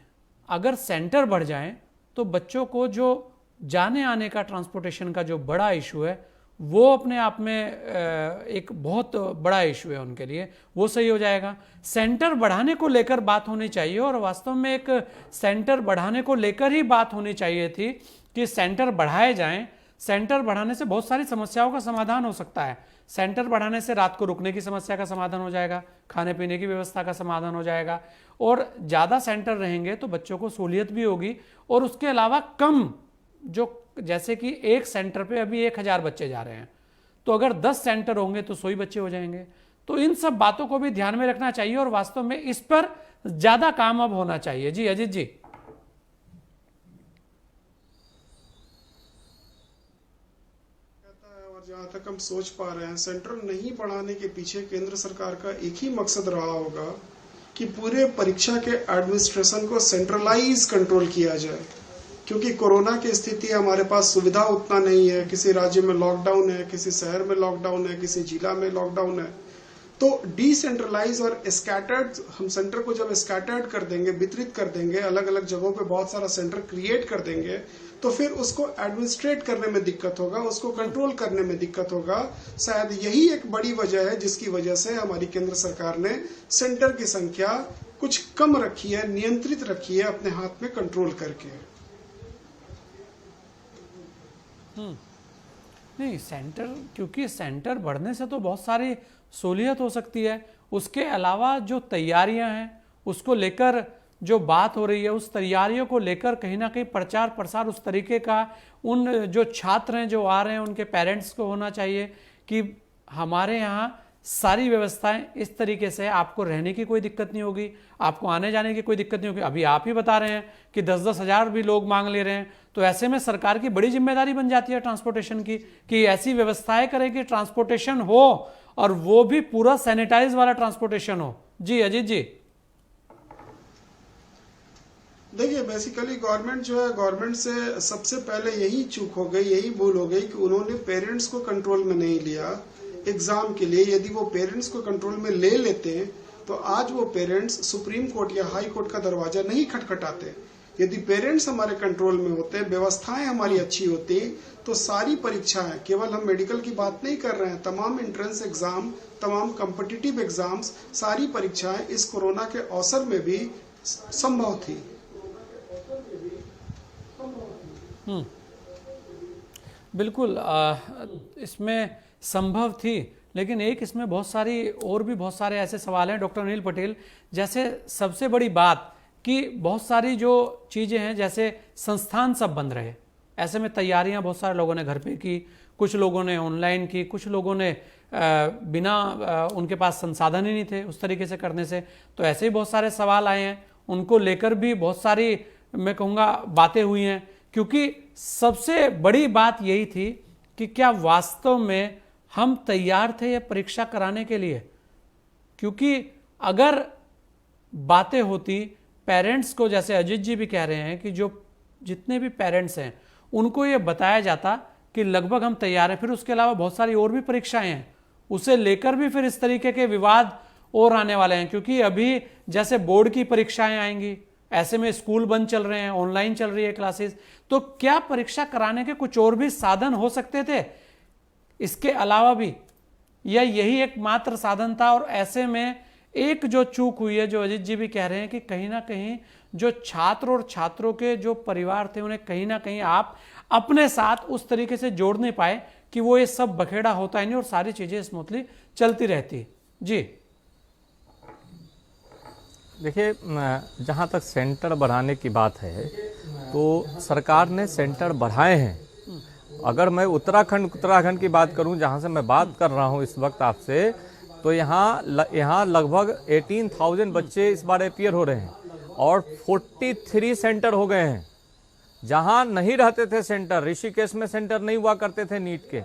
अगर सेंटर बढ़ जाएं तो बच्चों को जो जाने आने का, ट्रांसपोर्टेशन का जो बड़ा इशू है, वो अपने आप में एक बहुत बड़ा इशू है उनके लिए, वो सही हो जाएगा। सेंटर बढ़ाने को लेकर बात होनी चाहिए, और वास्तव में एक सेंटर बढ़ाने को लेकर ही बात होनी चाहिए थी कि सेंटर बढ़ाए जाएं। सेंटर बढ़ाने से बहुत सारी समस्याओं का समाधान हो सकता है। सेंटर बढ़ाने से रात को रुकने की समस्या का समाधान हो जाएगा, खाने पीने की व्यवस्था का समाधान हो जाएगा, और ज़्यादा सेंटर रहेंगे तो बच्चों को सहूलियत भी होगी। और उसके अलावा कम, जो जैसे कि एक सेंटर पे अभी 1000 बच्चे जा रहे हैं, तो अगर 10 सेंटर होंगे तो 100 बच्चे हो जाएंगे। तो इन सब बातों को भी ध्यान में रखना चाहिए, और वास्तव में इस पर ज़्यादा काम अब होना चाहिए। जी अजीत जी। जहाँ तक हम सोच पा रहे हैं, सेंटर नहीं बढ़ाने के पीछे केंद्र सरकार का एक ही मकसद रहा होगा कि पूरे परीक्षा के एडमिनिस्ट्रेशन को सेंट्रलाइज कंट्रोल किया जाए, क्योंकि कोरोना की स्थिति हमारे पास सुविधा उतना नहीं है, किसी राज्य में लॉकडाउन है, किसी शहर में लॉकडाउन है, किसी जिला में लॉकडाउन है। तो डिसेंट्रलाइज और स्कैटर्ड, हम सेंटर को जब स्कैटर्ड कर देंगे, वितरित कर देंगे, अलग अलग जगहों पे बहुत सारा सेंटर क्रिएट कर देंगे, तो फिर उसको एडमिनिस्ट्रेट करने में दिक्कत होगा, उसको कंट्रोल करने में दिक्कत होगा। शायद यही एक बड़ी वजह है जिसकी वजह से हमारी केंद्र सरकार ने सेंटर की संख्या कुछ कम रखी है, नियंत्रित रखी है, अपने हाथ में कंट्रोल करके। नहीं, सेंटर, क्योंकि सेंटर बढ़ने से तो बहुत सारी सहूलियत हो सकती है। उसके अलावा जो तैयारियां हैं उसको लेकर जो बात हो रही है, उस तैयारियों को लेकर कहीं ना कहीं प्रचार प्रसार उस तरीके का उन जो छात्र हैं जो आ रहे हैं उनके पेरेंट्स को होना चाहिए कि हमारे यहाँ सारी व्यवस्थाएं इस तरीके से, आपको रहने की कोई दिक्कत नहीं होगी, आपको आने जाने की कोई दिक्कत नहीं होगी। अभी आप ही बता रहे हैं कि 10-10 हज़ार भी लोग मांग ले रहे हैं, तो ऐसे में सरकार की बड़ी जिम्मेदारी बन जाती है ट्रांसपोर्टेशन की कि ऐसी व्यवस्थाएं करें कि ट्रांसपोर्टेशन हो और वो भी पूरा सैनिटाइज वाला ट्रांसपोर्टेशन हो। जी अजीत जी। देखिए, बेसिकली गवर्नमेंट जो है, गवर्नमेंट से सबसे पहले यही चूक हो गई, यही भूल हो गई कि उन्होंने पेरेंट्स को कंट्रोल में नहीं लिया एग्जाम के लिए। यदि वो पेरेंट्स को कंट्रोल में ले लेते तो आज वो पेरेंट्स सुप्रीम कोर्ट या हाई कोर्ट का दरवाजा नहीं खटखटाते। यदि पेरेंट्स हमारे कंट्रोल में होते, व्यवस्थाएं हमारी अच्छी होती, तो सारी परीक्षाएं, केवल हम मेडिकल की बात नहीं कर रहे हैं, तमाम एंट्रेंस एग्जाम, तमाम कॉम्पिटिटिव एग्जाम्स, सारी परीक्षाएं इस कोरोना के अवसर में भी संभव थी। बिल्कुल, इसमें संभव थी, लेकिन एक इसमें बहुत सारे ऐसे सवाल हैं डॉक्टर अनिल पटेल। जैसे सबसे बड़ी बात कि बहुत सारी जो चीज़ें हैं, जैसे संस्थान सब बंद रहे, ऐसे में तैयारियां बहुत सारे लोगों ने घर पे की, कुछ लोगों ने ऑनलाइन की, कुछ लोगों ने बिना उनके पास संसाधन ही नहीं थे उस तरीके से करने से। तो ऐसे ही बहुत सारे सवाल आए हैं, उनको लेकर भी बहुत सारी, मैं कहूँगा, बातें हुई हैं। क्योंकि सबसे बड़ी बात यही थी कि क्या वास्तव में हम तैयार थे ये परीक्षा कराने के लिए। क्योंकि अगर बातें होती पेरेंट्स को, जैसे अजीत जी भी कह रहे हैं कि जो जितने भी पेरेंट्स हैं उनको ये बताया जाता कि लगभग हम तैयार हैं, फिर उसके अलावा बहुत सारी और भी परीक्षाएं हैं, उसे लेकर भी फिर इस तरीके के विवाद और आने वाले हैं। क्योंकि अभी जैसे बोर्ड की परीक्षाएं आएंगी, ऐसे में स्कूल बंद चल रहे हैं, ऑनलाइन चल रही है क्लासेस, तो क्या परीक्षा कराने के कुछ और भी साधन हो सकते थे इसके अलावा भी, या यही एक मात्र साधन था? और ऐसे में एक जो चूक हुई है, जो अजीत जी भी कह रहे हैं कि कहीं ना कहीं जो छात्र और छात्रों के जो परिवार थे उन्हें कहीं ना कहीं आप अपने साथ उस तरीके से जोड़ नहीं पाए कि वो ये सब बखेड़ा होता ही नहीं और सारी चीजें स्मूथली चलती रहती। जी देखिए, जहाँ तक सेंटर बढ़ाने की बात है तो सरकार ने सेंटर बढ़ाए हैं। अगर मैं उत्तराखंड की बात करूं, जहां से मैं बात कर रहा हूं इस वक्त आपसे, तो यहाँ लगभग 18,000 बच्चे इस बार अपीयर हो रहे हैं और 43 सेंटर हो गए हैं। जहां नहीं रहते थे सेंटर, ऋषिकेश में सेंटर नहीं हुआ करते थे, नीट के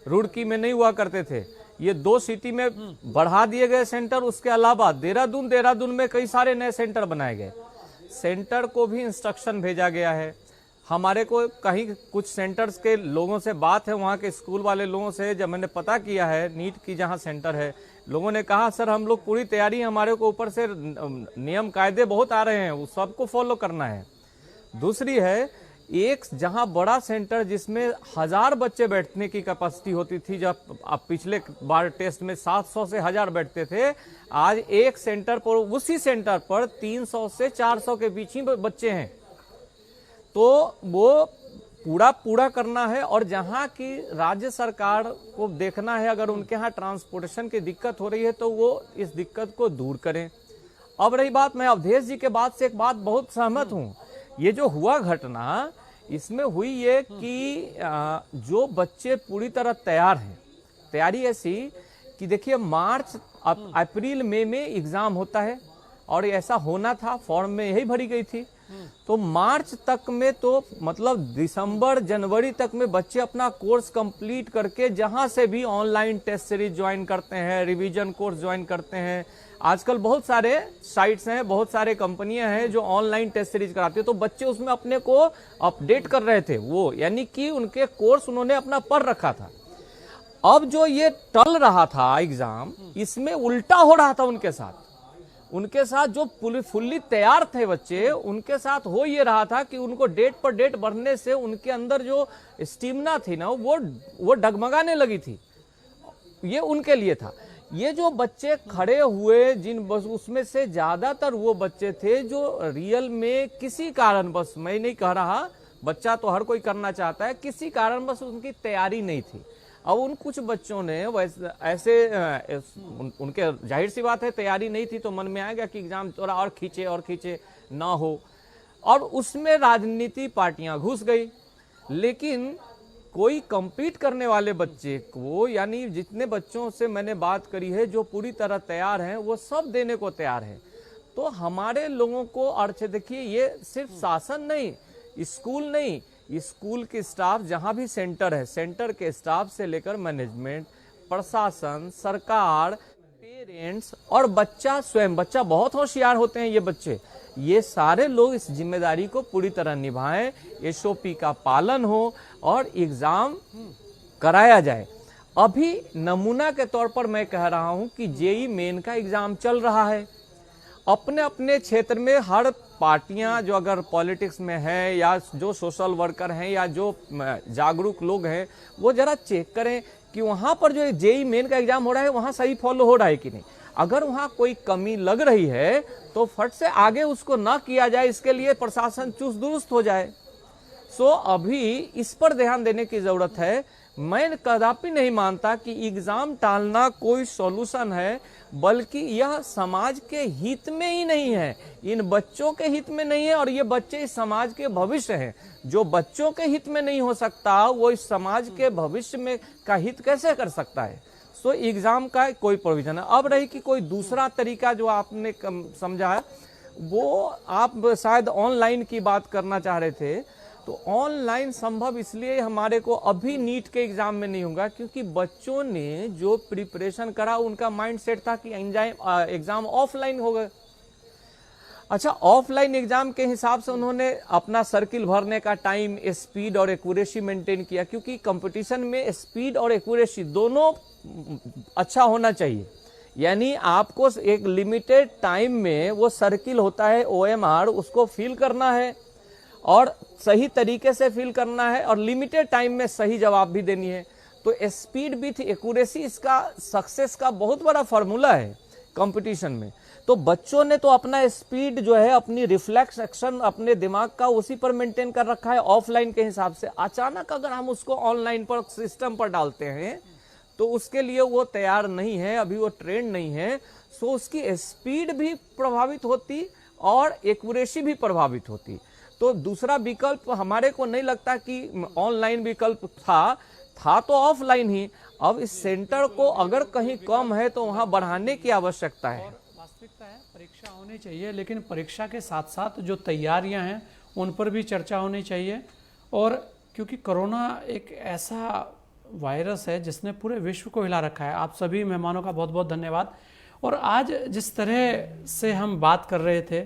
रुड़की में नहीं हुआ करते थे, ये 2 सिटी में बढ़ा दिए गए सेंटर। उसके अलावा देहरादून में कई सारे नए सेंटर बनाए गए। सेंटर को भी इंस्ट्रक्शन भेजा गया है। हमारे को कहीं कुछ सेंटर्स के लोगों से बात है, वहाँ के स्कूल वाले लोगों से जब मैंने पता किया है, नीट की जहाँ सेंटर है, लोगों ने कहा सर हम लोग पूरी तैयारी, हमारे को ऊपर से नियम कायदे बहुत आ रहे हैं, वो सबको फॉलो करना है। दूसरी है, एक जहां बड़ा सेंटर जिसमें 1000 बच्चे बैठने की कैपेसिटी होती थी, जब अब पिछले बार टेस्ट में 700 से 1000 बैठते थे, आज एक सेंटर पर, उसी सेंटर पर 300 से 400 के बीच ही बच्चे हैं। तो वो पूरा करना है। और जहां की राज्य सरकार को देखना है, अगर उनके यहाँ ट्रांसपोर्टेशन की दिक्कत हो रही है तो वो इस दिक्कत को दूर करें। अब रही बात, मैं अवधेश जी के बात से एक बात बहुत सहमत हूं। ये जो हुआ घटना, इसमें हुई ये कि जो बच्चे पूरी तरह तैयार हैं, तैयारी ऐसी कि देखिए मार्च अप्रैल मई में एग्जाम होता है और ऐसा होना था, फॉर्म में यही भरी गई थी, तो मार्च तक में तो मतलब दिसंबर जनवरी तक में बच्चे अपना कोर्स कंप्लीट करके जहां से भी ऑनलाइन टेस्ट सीरीज ज्वाइन करते हैं, रिवीजन कोर्स ज्वाइन करते हैं। आजकल बहुत सारे साइट्स हैं, बहुत सारे कंपनियां हैं जो ऑनलाइन टेस्ट सीरीज कराती है, तो बच्चे उसमें अपने को अपडेट कर रहे थे, वो यानी कि उनके कोर्स उन्होंने अपना पढ़ रखा था। अब जो ये टल रहा था एग्जाम, इसमें उल्टा हो रहा था उनके साथ जो फुल्ली तैयार थे बच्चे, उनके साथ हो ये रहा था कि उनको डेट पर डेट बढ़ने से उनके अंदर जो स्टेमिना थी ना वो डगमगाने लगी थी। ये उनके लिए था। ये जो बच्चे खड़े हुए उसमें से ज्यादातर वो बच्चे थे जो रियल में किसी कारण, बस मैं नहीं कह रहा, बच्चा तो हर कोई करना चाहता है, किसी कारण बस उनकी तैयारी नहीं थी। अब उन कुछ बच्चों ने ऐसे उनके जाहिर सी बात है तैयारी नहीं थी, तो मन में आएगा कि एग्जाम थोड़ा और खींचे ना हो, और उसमें राजनीति पार्टियां घुस गई। लेकिन कोई compete करने वाले बच्चे को, यानी जितने बच्चों से मैंने बात करी है जो पूरी तरह तैयार हैं, वो सब देने को तैयार है। तो हमारे लोगों को अर्थ देखिए, ये सिर्फ शासन नहीं, स्कूल नहीं, स्कूल के स्टाफ, जहां भी सेंटर है, सेंटर के स्टाफ से लेकर मैनेजमेंट, प्रशासन, सरकार, पेरेंट्स और बच्चा स्वयं, बच्चा बहुत होशियार होते हैं ये बच्चे, ये सारे लोग इस जिम्मेदारी को पूरी तरह निभाएं, एसओपी का पालन हो और एग्जाम कराया जाए। अभी नमूना के तौर पर मैं कह रहा हूं कि जेई मेन का एग्जाम चल रहा है। अपने अपने क्षेत्र में हर पार्टियां जो अगर पॉलिटिक्स में है या जो सोशल वर्कर हैं या जो जागरूक लोग हैं, वो जरा चेक करें कि वहां पर जो जेई मेन का एग्जाम हो रहा है वहां सही फॉलो हो रहा है कि नहीं। अगर वहां कोई कमी लग रही है तो फट से आगे उसको ना किया जाए, इसके लिए प्रशासन चुस्त दुरुस्त हो जाए। सो अभी इस पर ध्यान देने की जरूरत है। मैं कदापि नहीं मानता कि एग्जाम टालना कोई सॉल्यूशन है, बल्कि यह समाज के हित में ही नहीं है, इन बच्चों के हित में नहीं है, और ये बच्चे इस समाज के भविष्य हैं। जो बच्चों के हित में नहीं हो सकता, वो इस समाज के भविष्य में का हित कैसे कर सकता है। सो एग्जाम का कोई प्रोविजन है। अब रही कि कोई दूसरा तरीका जो आपने समझा है, वो आप शायद ऑनलाइन की बात करना चाह रहे थे, तो ऑनलाइन संभव इसलिए हमारे को अभी नीट के एग्जाम में नहीं होगा क्योंकि बच्चों ने जो प्रिपरेशन करा उनका माइंड सेट था कि एग्जाम ऑफलाइन होगा। अच्छा, ऑफलाइन एग्जाम के हिसाब से उन्होंने अपना सर्किल भरने का टाइम, स्पीड और एक्यूरेसी मेंटेन किया, क्योंकि कंपटीशन में स्पीड और एक्यूरेसी दोनों अच्छा होना चाहिए। यानी आपको एक लिमिटेड टाइम में वो सर्किल होता है OMR, उसको फिल करना है और सही तरीके से फिल करना है और लिमिटेड टाइम में सही जवाब भी देनी है। तो स्पीड विथ एक्यूरेसी इसका सक्सेस का बहुत बड़ा फार्मूला है कंपटीशन में। तो बच्चों ने तो अपना स्पीड जो है, अपनी रिफ्लेक्स एक्शन अपने दिमाग का उसी पर मेंटेन कर रखा है ऑफलाइन के हिसाब से। अचानक अगर हम उसको ऑनलाइन पर सिस्टम पर डालते हैं तो उसके लिए वो तैयार नहीं है, अभी वो ट्रेंड नहीं है। सो उसकी स्पीड भी प्रभावित होती और एक्यूरेसी भी प्रभावित होती। तो दूसरा विकल्प हमारे को नहीं लगता कि ऑनलाइन विकल्प था तो ऑफलाइन ही। अब इस सेंटर को अगर कहीं कम है तो वहां बढ़ाने की आवश्यकता है। वास्तविकता है परीक्षा होनी चाहिए, लेकिन परीक्षा के साथ साथ जो तैयारियां हैं उन पर भी चर्चा होनी चाहिए। और क्योंकि कोरोना एक ऐसा वायरस है जिसने पूरे विश्व को हिला रखा है। आप सभी मेहमानों का बहुत बहुत धन्यवाद। और आज जिस तरह से हम बात कर रहे थे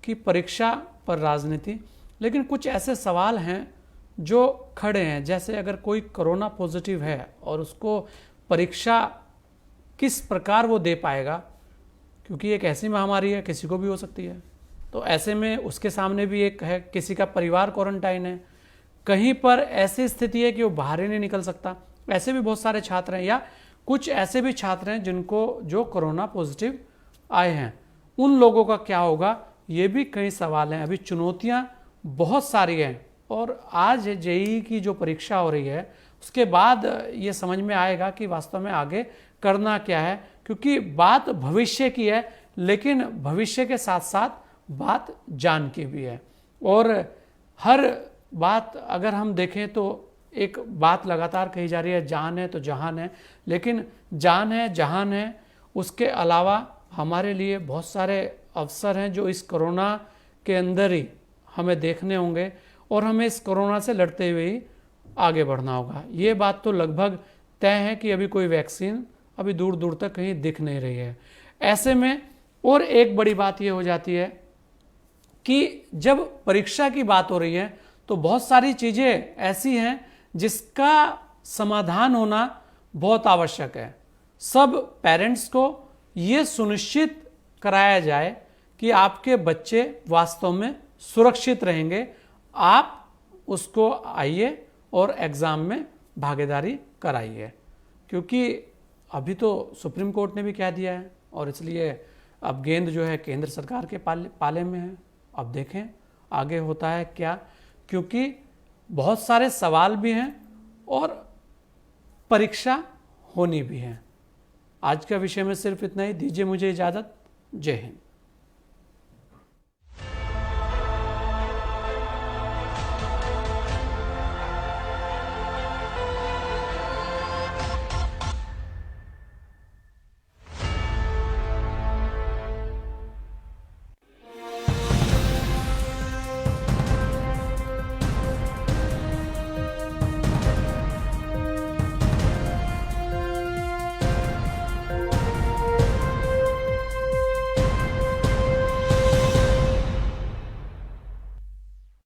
कि परीक्षा पर राजनीति, लेकिन कुछ ऐसे सवाल हैं जो खड़े हैं, जैसे अगर कोई कोरोना पॉजिटिव है और उसको परीक्षा किस प्रकार वो दे पाएगा, क्योंकि एक ऐसी महामारी है, किसी को भी हो सकती है। तो ऐसे में उसके सामने भी एक है, किसी का परिवार क्वारंटाइन है, कहीं पर ऐसी स्थिति है कि वो बाहर ही नहीं निकल सकता। ऐसे भी बहुत सारे छात्र हैं, या कुछ ऐसे भी छात्र हैं जिनको जो कोरोना पॉजिटिव आए हैं, उन लोगों का क्या होगा, ये भी कई सवाल हैं। अभी चुनौतियां बहुत सारी हैं। और आज जेईई की जो परीक्षा हो रही है उसके बाद ये समझ में आएगा कि वास्तव में आगे करना क्या है, क्योंकि बात भविष्य की है, लेकिन भविष्य के साथ साथ बात जान की भी है। और हर बात अगर हम देखें तो एक बात लगातार कही जा रही है, जान है तो जहान है। लेकिन जान है, जहान है, उसके अलावा हमारे लिए बहुत सारे अवसर हैं जो इस कोरोना के अंदर ही हमें देखने होंगे और हमें इस कोरोना से लड़ते हुए ही आगे बढ़ना होगा। ये बात तो लगभग तय है कि अभी कोई वैक्सीन अभी दूर दूर तक कहीं दिख नहीं रही है। ऐसे में और एक बड़ी बात ये हो जाती है कि जब परीक्षा की बात हो रही है तो बहुत सारी चीज़ें ऐसी हैं जिसका समाधान होना बहुत आवश्यक है। सब पेरेंट्स को ये सुनिश्चित कराया जाए कि आपके बच्चे वास्तव में सुरक्षित रहेंगे, आप उसको आइए और एग्ज़ाम में भागीदारी कराइए, क्योंकि अभी तो सुप्रीम कोर्ट ने भी कह दिया है और इसलिए अब गेंद जो है केंद्र सरकार के पाले में है। अब देखें आगे होता है क्या, क्योंकि बहुत सारे सवाल भी हैं और परीक्षा होनी भी है। आज का विषय में सिर्फ इतना ही। दीजिए मुझे इजाज़त। जय हिंद।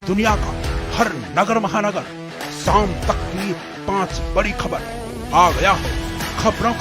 दुनिया का हर नगर महानगर, शाम तक की 5 बड़ी खबर। आ गया खबरों